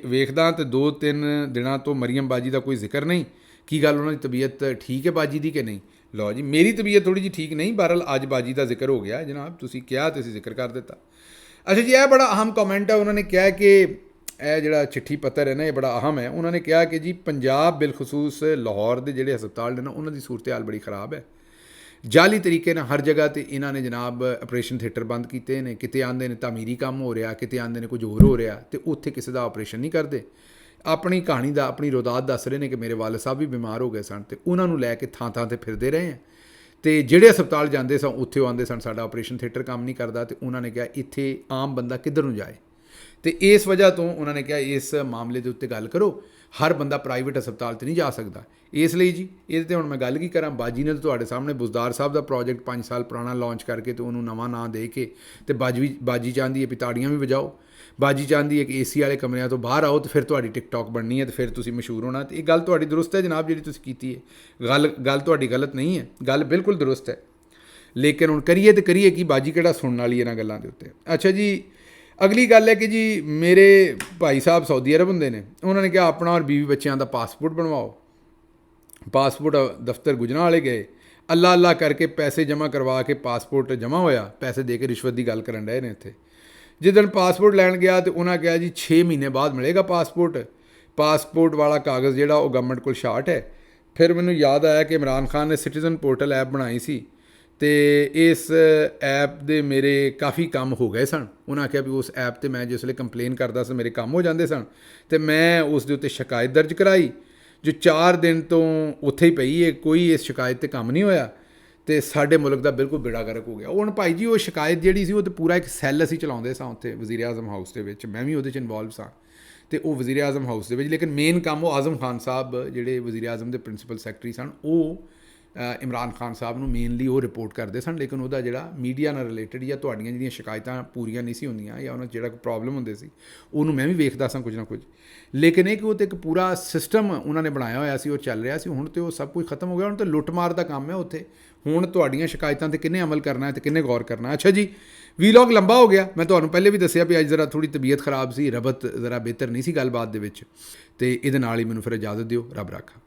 ਵੇਖਦਾ ਤੇ 2-3 ਦਿਨਾਂ ਤੋਂ ਮਰੀਮ ਬਾਜੀ ਦਾ ਕੋਈ ਜ਼ਿਕਰ ਨਹੀਂ। ਕੀ ਗੱਲ ਉਹਨਾਂ ਦੀ ਤਬੀਅਤ ਠੀਕ ਹੈ ਬਾਜੀ ਦੀ ਕਿ ਨਹੀਂ? ਲਓ ਜੀ, ਮੇਰੀ ਤਬੀਅਤ ਥੋੜ੍ਹੀ ਜਿਹੀ ਠੀਕ ਨਹੀਂ, ਬਹਰਹਾਲ ਅੱਜ ਬਾਜੀ ਦਾ ਜ਼ਿਕਰ ਹੋ ਗਿਆ ਜਨਾਬ, ਤੁਸੀਂ ਕਿਹਾ ਤੇ ਅਸੀਂ ਜ਼ਿਕਰ ਕਰ ਦਿੱਤਾ। ਅੱਛਾ ਜੀ, ਇਹ ਬੜਾ ਅਹਿਮ ਕਮੈਂਟ ਹੈ। ਉਹਨਾਂ ਨੇ ਕਿਹਾ ਕਿ ਇਹ ਜਿਹੜਾ ਚਿੱਠੀ ਪੱਤਰ ਹੈ ਨਾ ਇਹ ਬੜਾ ਅਹਿਮ ਹੈ। ਉਹਨਾਂ ਨੇ ਕਿਹਾ ਕਿ ਜੀ ਪੰਜਾਬ ਬਿਲਖਸੂਸ ਲਾਹੌਰ ਦੇ ਜਿਹੜੇ ਹਸਪਤਾਲ ਨੇ ਨਾ ਉਹਨਾਂ ਦੀ ਸੂਰਤ ਹਾਲ ਬੜੀ ਖ਼ਰਾਬ ਹੈ। ਜਾਲੀ ਤਰੀਕੇ ਨਾਲ ਹਰ ਜਗ੍ਹਾ 'ਤੇ ਇਹਨਾਂ ਨੇ ਜਨਾਬ ਆਪਰੇਸ਼ਨ ਥੀਏਟਰ ਬੰਦ ਕੀਤੇ ਨੇ। ਕਿਤੇ ਆਉਂਦੇ ਨੇ ਤਾਮੀਰੀ ਕੰਮ ਹੋ ਰਿਹਾ, ਕਿਤੇ ਆਉਂਦੇ ਨੇ ਕੁਝ ਹੋਰ ਹੋ ਰਿਹਾ, ਤੇ ਉੱਥੇ ਕਿਸੇ ਦਾ ਆਪਰੇਸ਼ਨ ਨਹੀਂ ਕਰਦੇ। ਆਪਣੀ ਕਹਾਣੀ ਦਾ ਆਪਣੀ ਰੋਦਾਤ ਦੱਸ ਰਹੇ ਨੇ ਕਿ ਮੇਰੇ ਵਾਲਦ ਸਾਹਿਬ ਵੀ ਬਿਮਾਰ ਹੋ ਗਏ ਸਨ ਤੇ ਉਹਨਾਂ ਨੂੰ ਲੈ ਕੇ ਥਾਂ ਥਾਂ 'ਤੇ ਫਿਰਦੇ ਰਹੇ ਆ। ਤੇ ਜਿਹੜੇ ਹਸਪਤਾਲ ਜਾਂਦੇ ਸਨ ਉੱਥੇ ਉਹ ਆਉਂਦੇ ਸਨ ਸਾਡਾ ਆਪਰੇਸ਼ਨ ਥੀਏਟਰ ਕੰਮ ਨਹੀਂ ਕਰਦਾ। ਤੇ ਉਹਨਾਂ ਨੇ ਕਿਹਾ ਇੱਥੇ ਆਮ ਬੰਦਾ ਕਿੱਧਰ ਨੂੰ ਜਾਏ? ਤੇ ਇਸ ਵਜ੍ਹਾ ਤੋਂ ਉਹਨਾਂ ਨੇ ਕਿਹਾ ਇਸ ਮਾਮਲੇ ਦੇ ਉੱਤੇ ਗੱਲ ਕਰੋ। ਹਰ ਬੰਦਾ ਪ੍ਰਾਈਵੇਟ ਹਸਪਤਾਲ 'ਤੇ ਨਹੀਂ ਜਾ ਸਕਦਾ। ਇਸ ਲਈ ਜੀ ਇਹਦੇ 'ਤੇ ਹੁਣ ਮੈਂ ਗੱਲ ਕੀ ਕਰਾਂ? ਬਾਜੀ ਨੇ ਤਾਂ ਤੁਹਾਡੇ ਸਾਹਮਣੇ ਬੁਜ਼ਦਾਰ ਸਾਹਿਬ ਦਾ ਪ੍ਰੋਜੈਕਟ 5 ਸਾਲ ਪੁਰਾਣਾ ਲਾਂਚ ਕਰਕੇ ਤੇ ਉਹਨੂੰ ਨਵਾਂ ਨਾਂ ਦੇ ਕੇ ਤੇ ਬਾਜੀ ਚਾਹੁੰਦੀ ਹੈ ਵੀ ਤਾੜੀਆਂ ਵੀ ਵਜਾਓ। ਬਾਜੀ ਚਾਹੁੰਦੀ ਹੈ ਕਿ ਏਸੀ ਵਾਲੇ ਕਮਰਿਆਂ ਤੋਂ ਬਾਹਰ ਆਓ ਤੇ ਫਿਰ ਤੁਹਾਡੀ ਟਿਕਟੌਕ ਬਣਨੀ ਹੈ ਤੇ ਫਿਰ ਤੁਸੀਂ ਮਸ਼ਹੂਰ ਹੋਣਾ। ਤੇ ਇਹ ਗੱਲ ਤੁਹਾਡੀ ਦਰੁਸਤ ਹੈ ਜਨਾਬ ਜਿਹੜੀ ਤੁਸੀਂ ਕੀਤੀ ਹੈ। ਗੱਲ ਤੁਹਾਡੀ ਗਲਤ ਨਹੀਂ ਹੈ, ਗੱਲ ਬਿਲਕੁਲ ਦਰੁਸਤ ਹੈ। ਲੇਕਿਨ ਹੁਣ ਕਰੀਏ ਤੇ ਕਰੀਏ ਕੀ? ਬਾਜੀ ਕਿਹੜਾ ਸੁਣਨ ਵਾਲੀ ਇਹਨਾਂ ਗੱਲਾਂ ਦੇ ਉੱਤੇ। ਅੱਛਾ ਜੀ, ਅਗਲੀ ਗੱਲ ਹੈ ਕਿ ਜੀ ਮੇਰੇ ਭਾਈ ਸਾਹਿਬ ਸਾਊਦੀ ਅਰਬ ਹੁੰਦੇ ਨੇ, ਉਹਨਾਂ ਨੇ ਕਿਹਾ ਆਪਣਾ ਔਰ ਬੀਵੀ ਬੱਚਿਆਂ ਦਾ ਪਾਸਪੋਰਟ ਬਣਵਾਓ। ਪਾਸਪੋਰਟ ਦਫ਼ਤਰ ਗੁਜਰਾਂ ਵਾਲੇ ਗਏ, ਅੱਲਾ ਕਰਕੇ ਪੈਸੇ ਜਮ੍ਹਾਂ ਕਰਵਾ ਕੇ ਪਾਸਪੋਰਟ ਜਮ੍ਹਾਂ ਹੋਇਆ, ਪੈਸੇ ਦੇ ਕੇ ਰਿਸ਼ਵਤ ਦੀ ਗੱਲ ਕਰਨ ਡਏ ਨੇ ਇੱਥੇ। ਜਿੱਦਣ ਪਾਸਪੋਰਟ ਲੈਣ ਗਿਆ ਤੇ ਉਹਨਾਂ ਕਿਹਾ ਜੀ 6 ਮਹੀਨੇ ਬਾਅਦ ਮਿਲੇਗਾ ਪਾਸਪੋਰਟ ਵਾਲਾ ਕਾਗਜ਼ ਜਿਹੜਾ ਉਹ ਗਵਰਨਮੈਂਟ ਕੋਲ ਸ਼ਾਰਟ ਹੈ। ਫਿਰ ਮੈਨੂੰ ਯਾਦ ਆਇਆ ਕਿ ਇਮਰਾਨ ਖਾਨ ਨੇ ਸਿਟੀਜ਼ਨ ਪੋਰਟਲ ਐਪ ਬਣਾਈ ਸੀ ਤੇ ਇਸ ਐਪ ਦੇ ਮੇਰੇ ਕਾਫੀ ਕੰਮ ਹੋ ਗਏ ਸਨ। ਉਹਨਾਂ ਆਖਿਆ ਵੀ ਉਸ ਐਪ 'ਤੇ ਮੈਂ ਜਿਸ ਵੇਲੇ ਕੰਪਲੇਨ ਕਰਦਾ ਸੀ ਮੇਰੇ ਕੰਮ ਹੋ ਜਾਂਦੇ ਸਨ ਤੇ ਮੈਂ ਉਸ ਦੇ ਉੱਤੇ ਸ਼ਿਕਾਇਤ ਦਰਜ ਕਰਾਈ ਜੋ 4 ਦਿਨ ਤੋਂ ਉੱਥੇ ਹੀ ਪਈ ਹੈ, ਕੋਈ ਇਸ ਸ਼ਿਕਾਇਤ 'ਤੇ ਕੰਮ ਨਹੀਂ ਹੋਇਆ ਤੇ ਸਾਡੇ ਮੁਲਕ ਦਾ ਬਿਲਕੁਲ ਬੇੜਾ ਗਰਕ ਹੋ ਗਿਆ। ਉਹ ਹੁਣ ਭਾਈ ਜੀ ਉਹ ਸ਼ਿਕਾਇਤ ਜਿਹੜੀ ਸੀ ਉਹ ਤਾਂ ਪੂਰਾ ਇੱਕ ਸੈੱਲ ਅਸੀਂ ਚਲਾਉਂਦੇ ਸਾਂ ਉੱਥੇ ਵਜ਼ੀਰ ਆਜ਼ਮ ਹਾਊਸ ਦੇ ਵਿੱਚ, ਮੈਂ ਵੀ ਉਹਦੇ 'ਚ ਇਨਵੋਲਵ ਸਾਂ ਤੇ ਉਹ ਵਜ਼ੀਰ ਆਜ਼ਮ ਹਾਊਸ ਦੇ ਵਿੱਚ। ਲੇਕਿਨ ਮੇਨ ਕੰਮ ਉਹ ਆਜ਼ਮ ਖਾਨ ਸਾਹਿਬ ਜਿਹੜੇ ਵਜ਼ੀਰ ਆਜ਼ਮ ਦੇ ਪ੍ਰਿੰਸੀਪਲ ਸੈਕਟਰੀ ਸਨ ਉਹ ਇਮਰਾਨ ਖਾਨ ਸਾਹਿਬ ਨੂੰ ਮੇਨਲੀ ਉਹ ਰਿਪੋਰਟ ਕਰਦੇ ਸਨ। ਲੇਕਿਨ ਉਹਦਾ ਜਿਹੜਾ ਮੀਡੀਆ ਨਾਲ ਰਿਲੇਟਡ ਜਾਂ ਤੁਹਾਡੀਆਂ ਜਿਹੜੀਆਂ ਸ਼ਿਕਾਇਤਾਂ ਪੂਰੀਆਂ ਨਹੀਂ ਸੀ ਹੁੰਦੀਆਂ ਜਾਂ ਉਹਨਾਂ 'ਚ ਜਿਹੜਾ ਕੋਈ ਪ੍ਰੋਬਲਮ ਹੁੰਦੇ ਸੀ ਉਹਨੂੰ ਮੈਂ ਵੀ ਵੇਖਦਾ ਸਾਂ ਕੁਝ ਨਾ ਕੁਝ। ਲੇਕਿਨ ਇਹ ਕਿ ਉਹ ਤਾਂ ਇੱਕ ਪੂਰਾ ਸਿਸਟਮ ਉਹਨਾਂ ਨੇ ਬਣਾਇਆ ਹੋਇਆ ਸੀ, ਉਹ ਚੱਲ ਰਿਹਾ ਸੀ। ਹੁਣ ਤਾਂ ਉਹ ਸਭ ਕੁਝ ਖਤਮ ਹੋ ਗਿਆ, ਹੁਣ ਤਾਂ ਲੁੱਟਮਾਰ ਦਾ ਕੰਮ ਹੈ ਉੱਥੇ। ਹੁਣ ਤੁਹਾਡੀਆਂ ਸ਼ਿਕਾਇਤਾਂ 'ਤੇ ਕਿੰਨੇ ਅਮਲ ਕਰਨਾ ਹੈ ਤੇ ਕਿੰਨੇ ਗੌਰ ਕਰਨਾ। ਅੱਛਾ ਜੀ, ਵੀਲੌਗ ਲੰਬਾ ਹੋ ਗਿਆ। ਮੈਂ ਤੁਹਾਨੂੰ ਪਹਿਲੇ ਵੀ ਦੱਸਿਆ ਵੀ ਅੱਜ ਜ਼ਰਾ ਥੋੜ੍ਹੀ ਤਬੀਅਤ ਖਰਾਬ ਸੀ, ਰਬਤ ਜ਼ਰਾ ਬਿਹਤਰ ਨਹੀਂ ਸੀ ਗੱਲਬਾਤ ਦੇ ਵਿੱਚ, ਤੇ ਇਹਦੇ ਨਾਲ ਹੀ ਮੈਨੂੰ ਫਿਰ ਇਜਾਜ਼ਤ ਦਿਓ। ਰੱਬ ਰਾਖਾ।